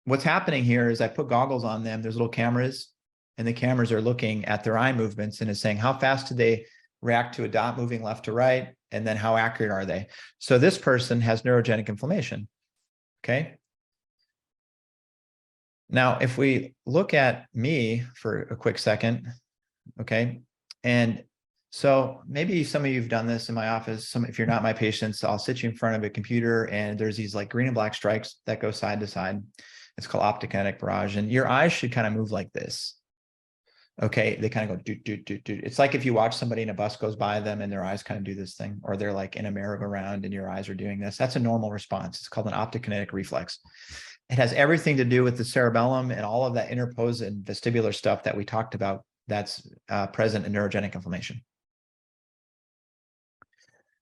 what's happening here is I put goggles on them. There's little cameras, and the cameras are looking at their eye movements and is saying, how fast do they react to a dot moving left to right? And then how accurate are they? So this person has neurogenic inflammation, okay? Now, if we look at me for a quick second, okay? And so maybe some of you have done this in my office. If you're not my patients, I'll sit you in front of a computer and there's these like green and black stripes that go side to side. It's called optokinetic barrage. And your eyes should kind of move like this. Okay, they kind of go doot, doot, doot, doot. It's like if you watch somebody and a bus goes by them and their eyes kind of do this thing, or they're like in a merry-go-round and your eyes are doing this. That's a normal response. It's called an optokinetic reflex. It has everything to do with the cerebellum and all of that interpose and vestibular stuff that we talked about that's present in neurogenic inflammation.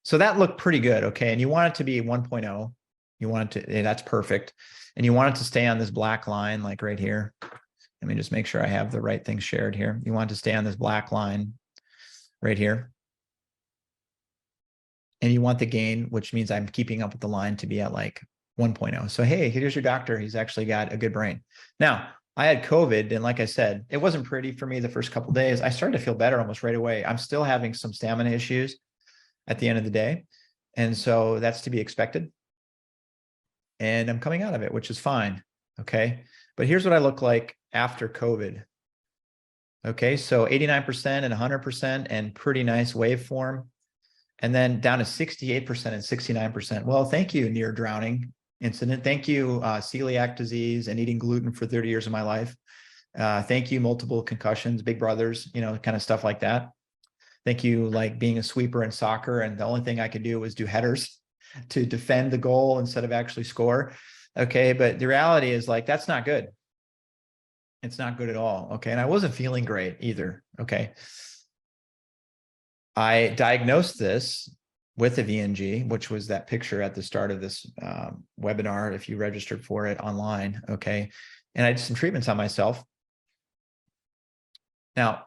So that looked pretty good, okay? And you want it to be 1.0. You want it to, that's perfect. And you want it to stay on this black line, like right here. Let me just make sure I have the right thing shared here. You want to stay on this black line right here. And you want the gain, which means I'm keeping up with the line, to be at like 1.0. So, hey, here's your doctor. He's actually got a good brain. Now, I had COVID, and like I said, it wasn't pretty for me the first couple of days. I started to feel better almost right away. I'm still having some stamina issues at the end of the day. And so that's to be expected. And I'm coming out of it, which is fine. Okay. But here's what I look like after COVID. Okay. So 89% and 100% and pretty nice waveform. And then down to 68% and 69%. Well, thank you, near drowning incident. Thank you, celiac disease and eating gluten for 30 years of my life. Thank you, multiple concussions, big brothers, kind of stuff like that. Thank you, like being a sweeper in soccer. And the only thing I could do was do headers to defend the goal instead of actually score. Okay. But the reality is like, that's not good. It's not good at all. Okay. And I wasn't feeling great either. Okay. I diagnosed this with a VNG, which was that picture at the start of this webinar, if you registered for it online. Okay. And I did some treatments on myself. Now,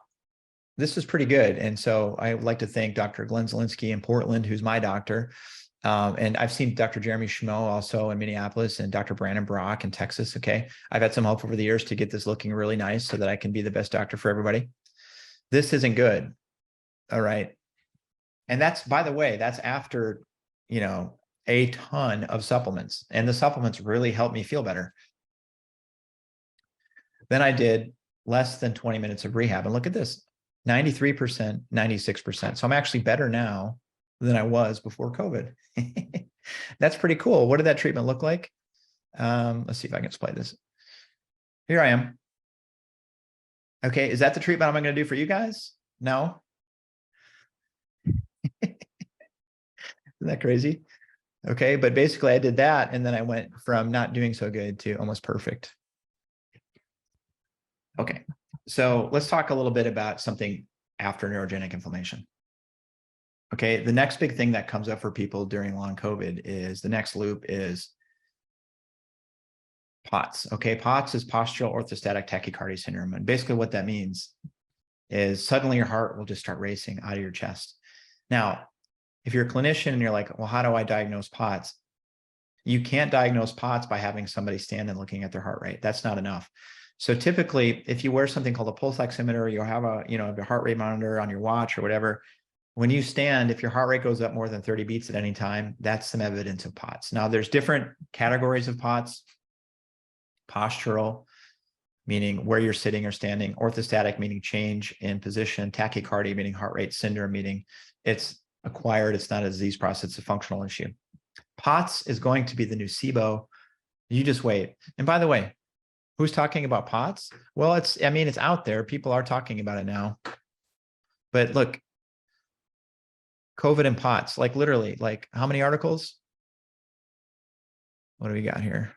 this is pretty good. And so I would like to thank Dr. Glenn Zielinski in Portland, who's my doctor. And I've seen Dr. Jeremy Schmo also in Minneapolis and Dr. Brandon Brock in Texas. Okay. I've had some help over the years to get this looking really nice so that I can be the best doctor for everybody. This isn't good. All right. And that's, by the way, that's after, a ton of supplements, and the supplements really helped me feel better. Then I did less than 20 minutes of rehab, and look at this, 93%, 96%. So I'm actually better now than I was before COVID. That's pretty cool. What did that treatment look like? Let's see if I can display this. Here I am. Okay. Is that the treatment I'm going to do for you guys? No. Isn't that crazy? Okay. But basically I did that. And then I went from not doing so good to almost perfect. Okay. So let's talk a little bit about something after neurogenic inflammation. Okay. The next big thing that comes up for people during long COVID is the next loop is POTS. Okay. POTS is postural orthostatic tachycardia syndrome. And basically what that means is suddenly your heart will just start racing out of your chest. Now, if you're a clinician and you're like, well, how do I diagnose POTS? You can't diagnose POTS by having somebody stand and looking at their heart rate. That's not enough. So typically, if you wear something called a pulse oximeter, you'll have a heart rate monitor on your watch or whatever. When you stand, if your heart rate goes up more than 30 beats at any time, that's some evidence of POTS. Now, there's different categories of POTS. Postural, meaning where you're sitting or standing. Orthostatic, meaning change in position. Tachycardia, meaning heart rate. Syndrome, meaning it's acquired. It's not a disease process. It's a functional issue. POTS is going to be the new SIBO. You just wait. And by the way, who's talking about POTS? Well, it's out there. People are talking about it now. But look, COVID and POTS, like literally, like how many articles? What do we got here?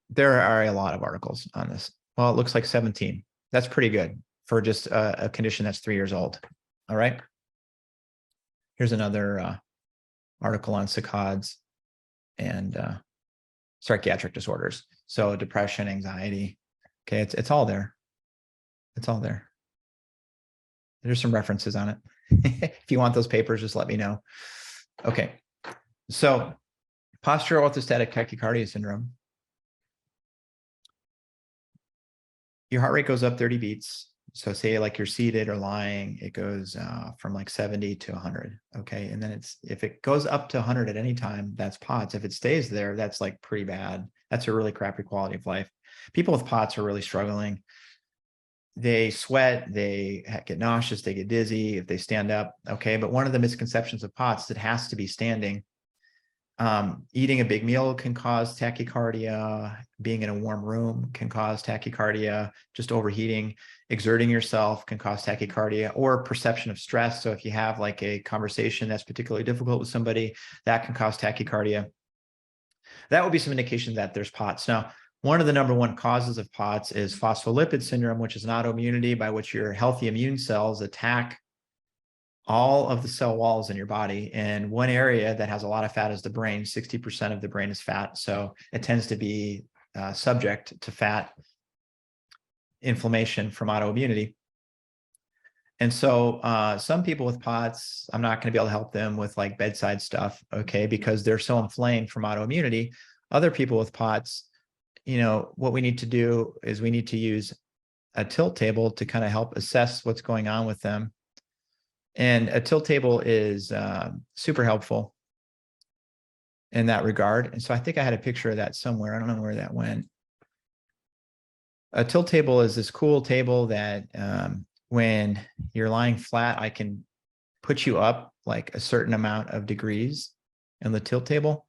There are a lot of articles on this. Well, it looks like 17. That's pretty good for just a condition that's 3 years old. All right. Here's another article on SICODs and psychiatric disorders. So depression, anxiety. Okay, it's all there. It's all there. There's some references on it. If you want those papers, just let me know. Okay, so postural orthostatic tachycardia syndrome. Your heart rate goes up 30 beats. So say like you're seated or lying, it goes from like 70 to 100. Okay. And then if it goes up to 100 at any time, that's POTS. If it stays there, that's like pretty bad. That's a really crappy quality of life. People with POTS are really struggling. They sweat, they get nauseous, they get dizzy if they stand up. Okay. But one of the misconceptions of POTS is it has to be standing. Eating a big meal can cause tachycardia. Being in a warm room can cause tachycardia. Just overheating, exerting yourself can cause tachycardia, or perception of stress. So if you have like a conversation that's particularly difficult with somebody, that can cause tachycardia. That would be some indication that there's POTS. Now, one of the number one causes of POTS is phospholipid syndrome, which is an autoimmunity by which your healthy immune cells attack all of the cell walls in your body. And one area that has a lot of fat is the brain. 60% of the brain is fat. So it tends to be subject to fat inflammation from autoimmunity. And so some people with POTS, I'm not going to be able to help them with like bedside stuff, okay, because they're so inflamed from autoimmunity. Other people with POTS, what we need to do is we need to use a tilt table to kind of help assess what's going on with them. And a tilt table is super helpful in that regard. And so I think I had a picture of that somewhere. I don't know where that went. A tilt table is this cool table that when you're lying flat, I can put you up like a certain amount of degrees in the tilt table.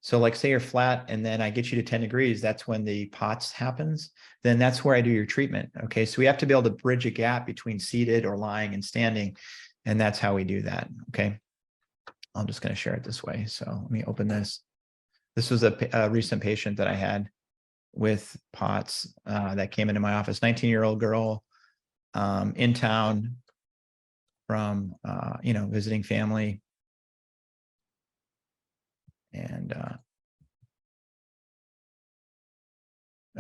So like say you're flat and then I get you to 10 degrees, that's when the POTS happens. Then that's where I do your treatment. Okay. So we have to be able to bridge a gap between seated or lying and standing. And that's how we do that. Okay. I'm just going to share it this way. So let me open this. This was a recent patient that I had with POTS that came into my office, 19-year-old girl in town from, visiting family. And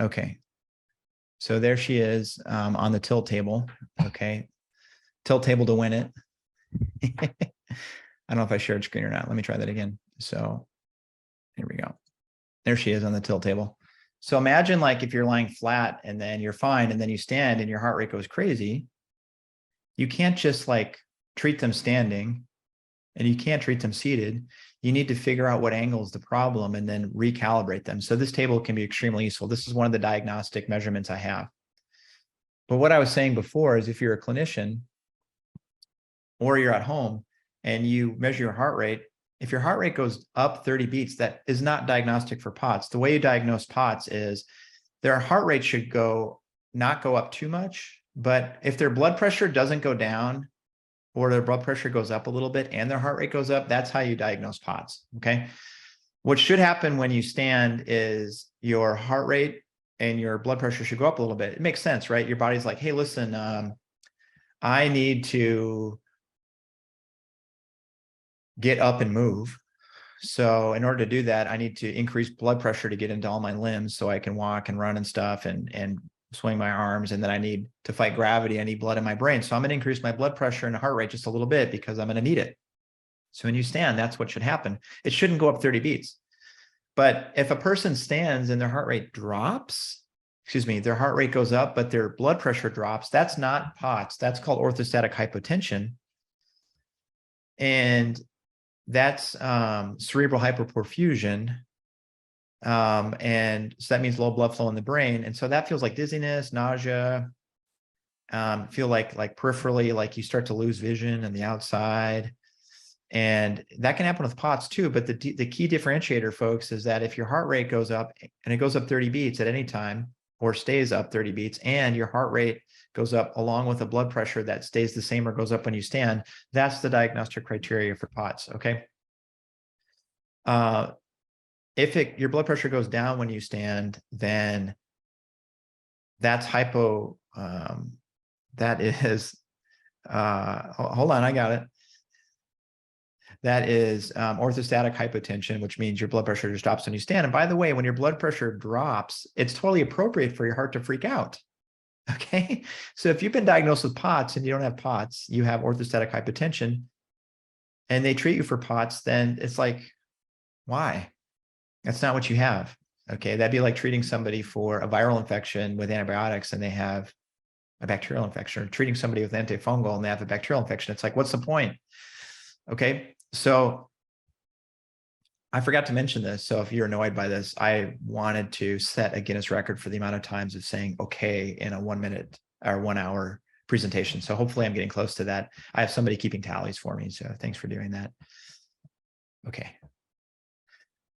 okay, so there she is on the tilt table. Okay, tilt table to win it. I don't know if I shared screen or not. Let me try that again. So here we go. There she is on the tilt table. So imagine like if you're lying flat and then you're fine and then you stand and your heart rate goes crazy. You can't just like treat them standing and you can't treat them seated. You need to figure out what angle is the problem and then recalibrate them. So this table can be extremely useful. This is one of the diagnostic measurements I have. But what I was saying before is if you're a clinician or you're at home and you measure your heart rate, if your heart rate goes up 30 beats, that is not diagnostic for POTS. The way you diagnose POTS is their heart rate should not go up too much, but if their blood pressure doesn't go down or their blood pressure goes up a little bit and their heart rate goes up, that's how you diagnose POTS, okay? What should happen when you stand is your heart rate and your blood pressure should go up a little bit. It makes sense, right? Your body's like, hey, listen, I need to get up and move. So in order to do that, I need to increase blood pressure to get into all my limbs so I can walk and run and stuff and swing my arms. And then I need to fight gravity. I need blood in my brain. So I'm going to increase my blood pressure and heart rate just a little bit because I'm going to need it. So when you stand, that's what should happen. It shouldn't go up 30 beats. But if a person stands and their heart rate drops, their heart rate goes up, but their blood pressure drops, that's not POTS. That's called orthostatic hypotension. And that's cerebral hyperperfusion. And so that means low blood flow in the brain. And so that feels like dizziness, nausea, feel like peripherally, like you start to lose vision on the outside. And that can happen with POTS too. But the key differentiator, folks, is that if your heart rate goes up and it goes up 30 beats at any time or stays up 30 beats and your heart rate goes up along with a blood pressure that stays the same or goes up when you stand, that's the diagnostic criteria for POTS, okay? If your blood pressure goes down when you stand, then that's hold on, I got it. That is orthostatic hypotension, which means your blood pressure just drops when you stand. And by the way, when your blood pressure drops, it's totally appropriate for your heart to freak out. Okay. So if you've been diagnosed with POTS and you don't have POTS, you have orthostatic hypotension and they treat you for POTS, then it's like, why? That's not what you have. Okay. That'd be like treating somebody for a viral infection with antibiotics and they have a bacterial infection, or treating somebody with antifungal and they have a bacterial infection. It's like, what's the point? Okay. So I forgot to mention this. So if you're annoyed by this, I wanted to set a Guinness record for the amount of times of saying okay in a 1 minute or 1 hour presentation. So hopefully I'm getting close to that. I have somebody keeping tallies for me. So thanks for doing that. Okay.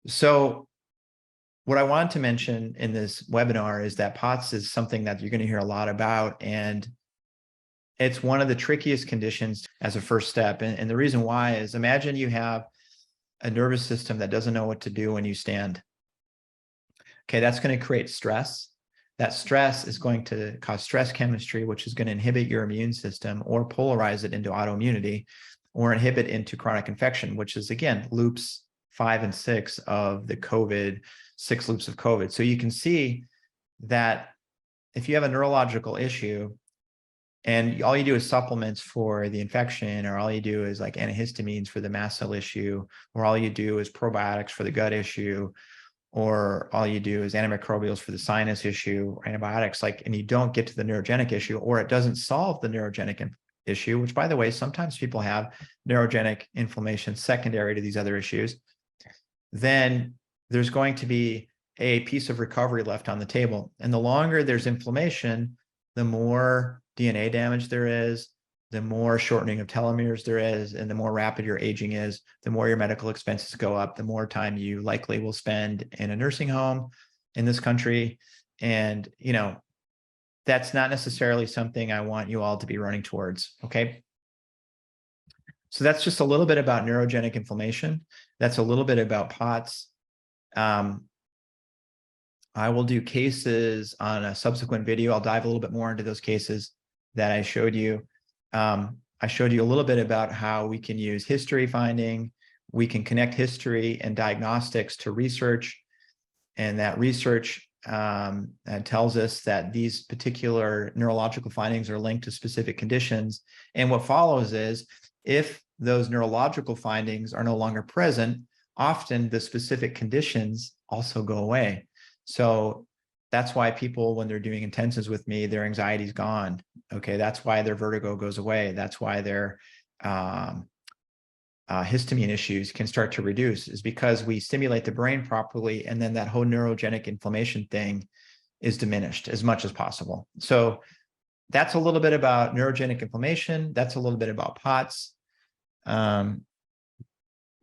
So what I wanted to mention in this webinar is that POTS is something that you're going to hear a lot about. And it's one of the trickiest conditions as a first step. And the reason why is imagine you have a nervous system that doesn't know what to do when you stand. Okay, that's going to create stress. That stress is going to cause stress chemistry, which is going to inhibit your immune system or polarize it into autoimmunity or inhibit into chronic infection, which is, again, loops 5 and 6 of the COVID, 6 loops of COVID. So you can see that if you have a neurological issue, and all you do is supplements for the infection, or all you do is like antihistamines for the mast cell issue, or all you do is probiotics for the gut issue, or all you do is antimicrobials for the sinus issue, or antibiotics, and you don't get to the neurogenic issue, or it doesn't solve the neurogenic issue, which, by the way, sometimes people have neurogenic inflammation secondary to these other issues, then there's going to be a piece of recovery left on the table. And the longer there's inflammation, the more DNA damage there is, the more shortening of telomeres there is, and the more rapid your aging is, the more your medical expenses go up, the more time you likely will spend in a nursing home in this country. And, you know, that's not necessarily something I want you all to be running towards. Okay. So that's just a little bit about neurogenic inflammation. That's a little bit about POTS. I will do cases on a subsequent video. I'll dive a little bit more into those cases that I showed you. I showed you a little bit about how we can use history finding. We can connect history and diagnostics to research. And that research tells us that these particular neurological findings are linked to specific conditions. And what follows is, if those neurological findings are no longer present, often the specific conditions also go away. So that's why people, when they're doing intensives with me, their anxiety's gone. Okay, that's why their vertigo goes away. That's why their histamine issues can start to reduce, is because we stimulate the brain properly, and then that whole neurogenic inflammation thing is diminished as much as possible. So that's a little bit about neurogenic inflammation. That's a little bit about POTS. Let's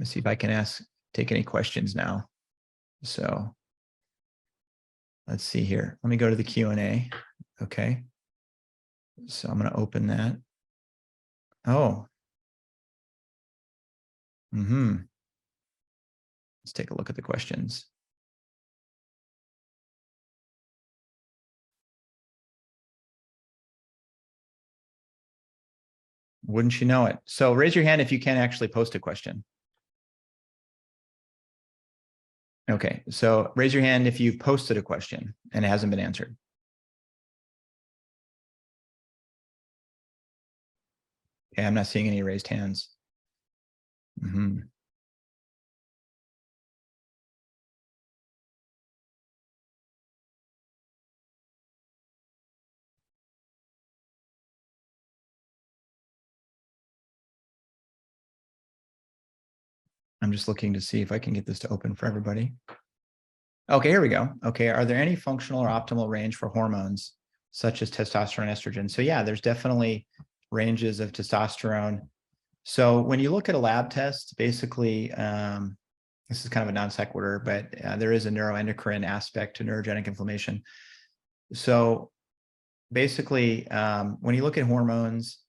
see if I can take any questions now. So let's see here. Let me go to the Q&A. Okay. So I'm going to open that. Oh. Let's take a look at the questions. Wouldn't you know it? So raise your hand if you can actually post a question. Okay, so raise your hand if you've posted a question and it hasn't been answered. Okay, I'm not seeing any raised hands. I'm just looking to see if I can get this to open for everybody. Okay, here we go. Okay, are there any functional or optimal range for hormones such as testosterone, estrogen? So yeah, there's definitely ranges of testosterone. So when you look at a lab test, basically, this is kind of a non sequitur, but there is a neuroendocrine aspect to neurogenic inflammation. So basically, when you look at hormones,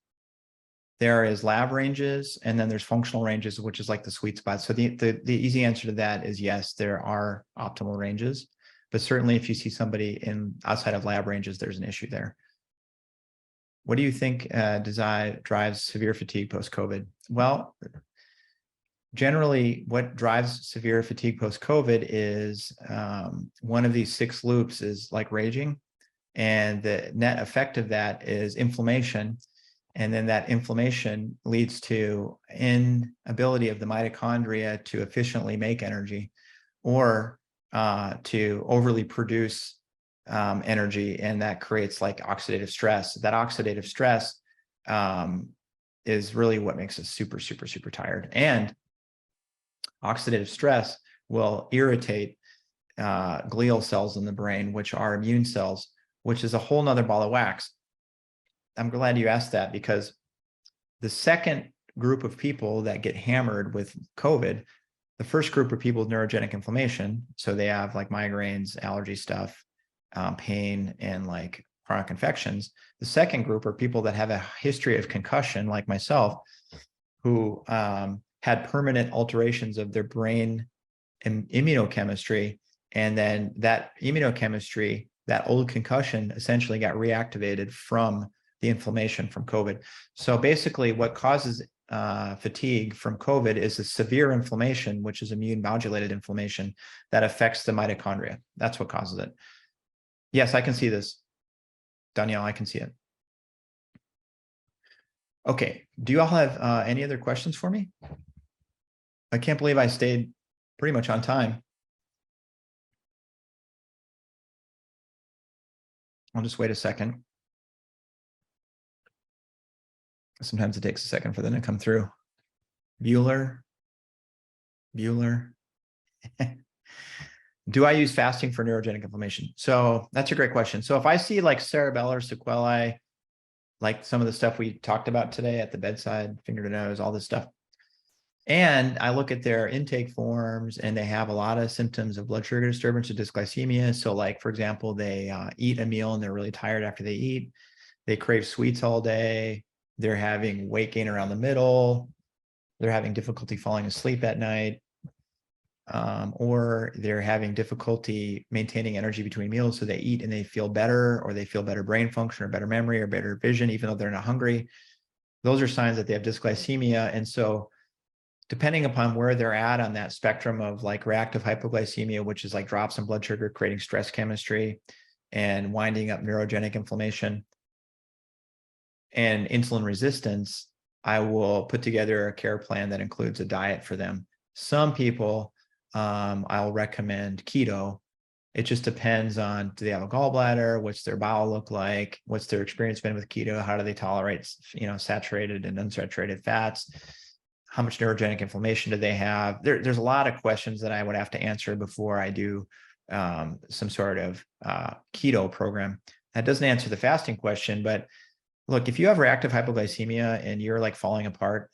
there is lab ranges, and then there's functional ranges, which is like the sweet spot. So the easy answer to that is yes, there are optimal ranges, but certainly if you see somebody outside of lab ranges, there's an issue there. What do you think drives severe fatigue post-COVID? Well, generally what drives severe fatigue post-COVID is one of these 6 loops is like raging, and the net effect of that is inflammation. And then that inflammation leads to inability of the mitochondria to efficiently make energy, or to overly produce energy. And that creates like oxidative stress. That oxidative stress is really what makes us super, super, super tired. And oxidative stress will irritate glial cells in the brain, which are immune cells, which is a whole nother ball of wax. I'm glad you asked that, because the second group of people that get hammered with COVID, the first group are people with neurogenic inflammation. So they have like migraines, allergy stuff, pain, and like chronic infections. The second group are people that have a history of concussion, like myself, who had permanent alterations of their brain immunochemistry. And then that immunochemistry, that old concussion, essentially got reactivated from the inflammation from COVID. So basically what causes fatigue from COVID is a severe inflammation, which is immune modulated inflammation that affects the mitochondria. That's what causes it. Yes, I can see this. Danielle, I can see it. Okay, do you all have any other questions for me? I can't believe I stayed pretty much on time. I'll just wait a second. Sometimes it takes a second for them to come through. Bueller. Do I use fasting for neurogenic inflammation? So that's a great question. So if I see like cerebellar sequelae, like some of the stuff we talked about today at the bedside, finger to nose, all this stuff. And I look at their intake forms, and they have a lot of symptoms of blood sugar disturbance or dysglycemia. So like, for example, they eat a meal and they're really tired after they eat. They crave sweets all day. They're having weight gain around the middle. They're having difficulty falling asleep at night. Or they're having difficulty maintaining energy between meals. So they eat and they feel better, or they feel better brain function or better memory or better vision, even though they're not hungry. Those are signs that they have dysglycemia. And so depending upon where they're at on that spectrum of like reactive hypoglycemia, which is like drops in blood sugar, creating stress chemistry and winding up neurogenic inflammation, and insulin resistance, I will put together a care plan that includes a diet for them. Some people, I'll recommend keto. It just depends on, do they have a gallbladder? What's their bowel look like? What's their experience been with keto? How do they tolerate, saturated and unsaturated fats? How much neurogenic inflammation do they have? There's a lot of questions that I would have to answer before I do some sort of keto program. That doesn't answer the fasting question, but look, if you have reactive hypoglycemia and you're like falling apart,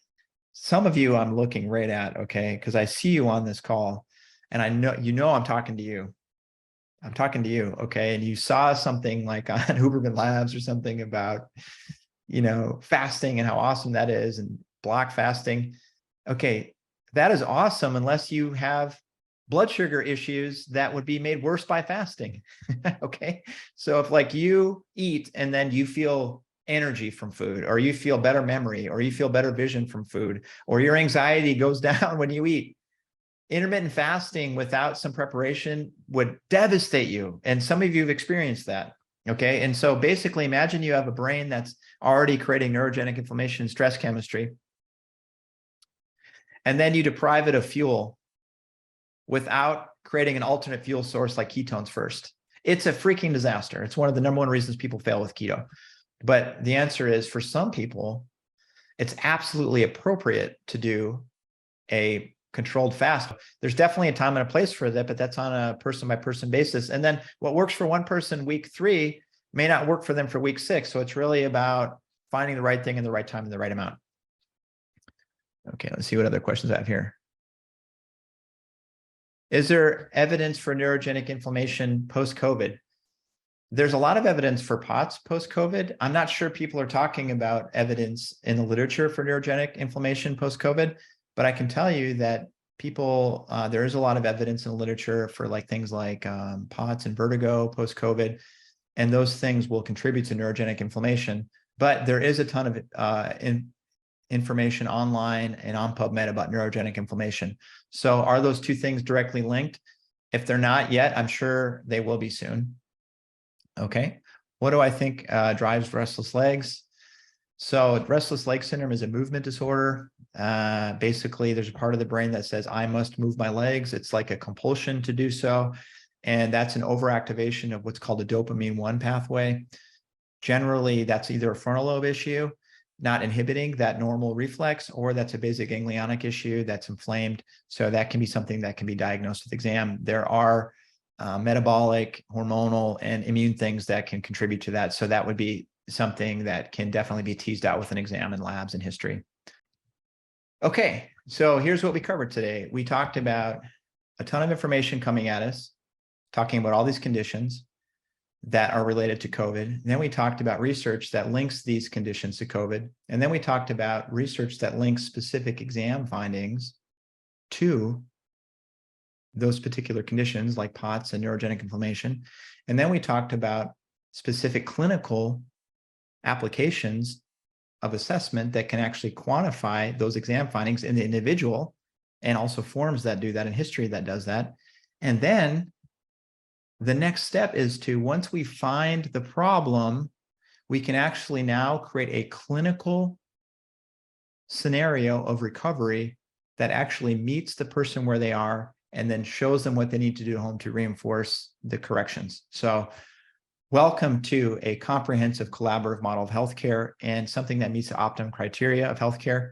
some of you I'm looking right at, okay, because I see you on this call, and I know I'm talking to you. I'm talking to you, okay, and you saw something like on Huberman Labs or something about, fasting and how awesome that is, and block fasting. Okay, that is awesome unless you have blood sugar issues that would be made worse by fasting. Okay, so if like you eat and then you feel energy from food, or you feel better memory, or you feel better vision from food, or your anxiety goes down when you eat, intermittent fasting without some preparation would devastate you. And some of you have experienced that. Okay, and so basically imagine you have a brain that's already creating neurogenic inflammation and stress chemistry, and then you deprive it of fuel without creating an alternate fuel source like ketones first. It's a freaking disaster. It's one of the number one reasons people fail with keto. But the answer is, for some people, it's absolutely appropriate to do a controlled fast. There's definitely a time and a place for that, but that's on a person by person basis. And then what works for one person week 3 may not work for them for week 6. So it's really about finding the right thing in the right time and the right amount. Okay, let's see what other questions I have here. Is there evidence for neurogenic inflammation post-COVID? There's a lot of evidence for POTS post-COVID. I'm not sure people are talking about evidence in the literature for neurogenic inflammation post-COVID, but I can tell you that people, there is a lot of evidence in the literature for like things like POTS and vertigo post-COVID, and those things will contribute to neurogenic inflammation. But there is a ton of information online and on PubMed about neurogenic inflammation. So are those two things directly linked? If they're not yet, I'm sure they will be soon. Okay, what do I think drives restless legs? So restless leg syndrome is a movement disorder. Basically, there's a part of the brain that says, I must move my legs. It's like a compulsion to do so. And that's an overactivation of what's called a dopamine 1 pathway. Generally, that's either a frontal lobe issue, not inhibiting that normal reflex, or that's a basic ganglionic issue that's inflamed. So that can be something that can be diagnosed with exam. There are metabolic, hormonal, and immune things that can contribute to that. So that would be something that can definitely be teased out with an exam in labs and history. Okay, so here's what we covered today. We talked about a ton of information coming at us, talking about all these conditions that are related to COVID. And then we talked about research that links these conditions to COVID. And then we talked about research that links specific exam findings to those particular conditions like POTS and neurogenic inflammation. And then we talked about specific clinical applications of assessment that can actually quantify those exam findings in the individual, and also forms that do that and history that does that. And then the next step is to, once we find the problem, we can actually now create a clinical scenario of recovery that actually meets the person where they are, and then shows them what they need to do at home to reinforce the corrections. So welcome to a comprehensive collaborative model of healthcare, and something that meets the optimum criteria of healthcare.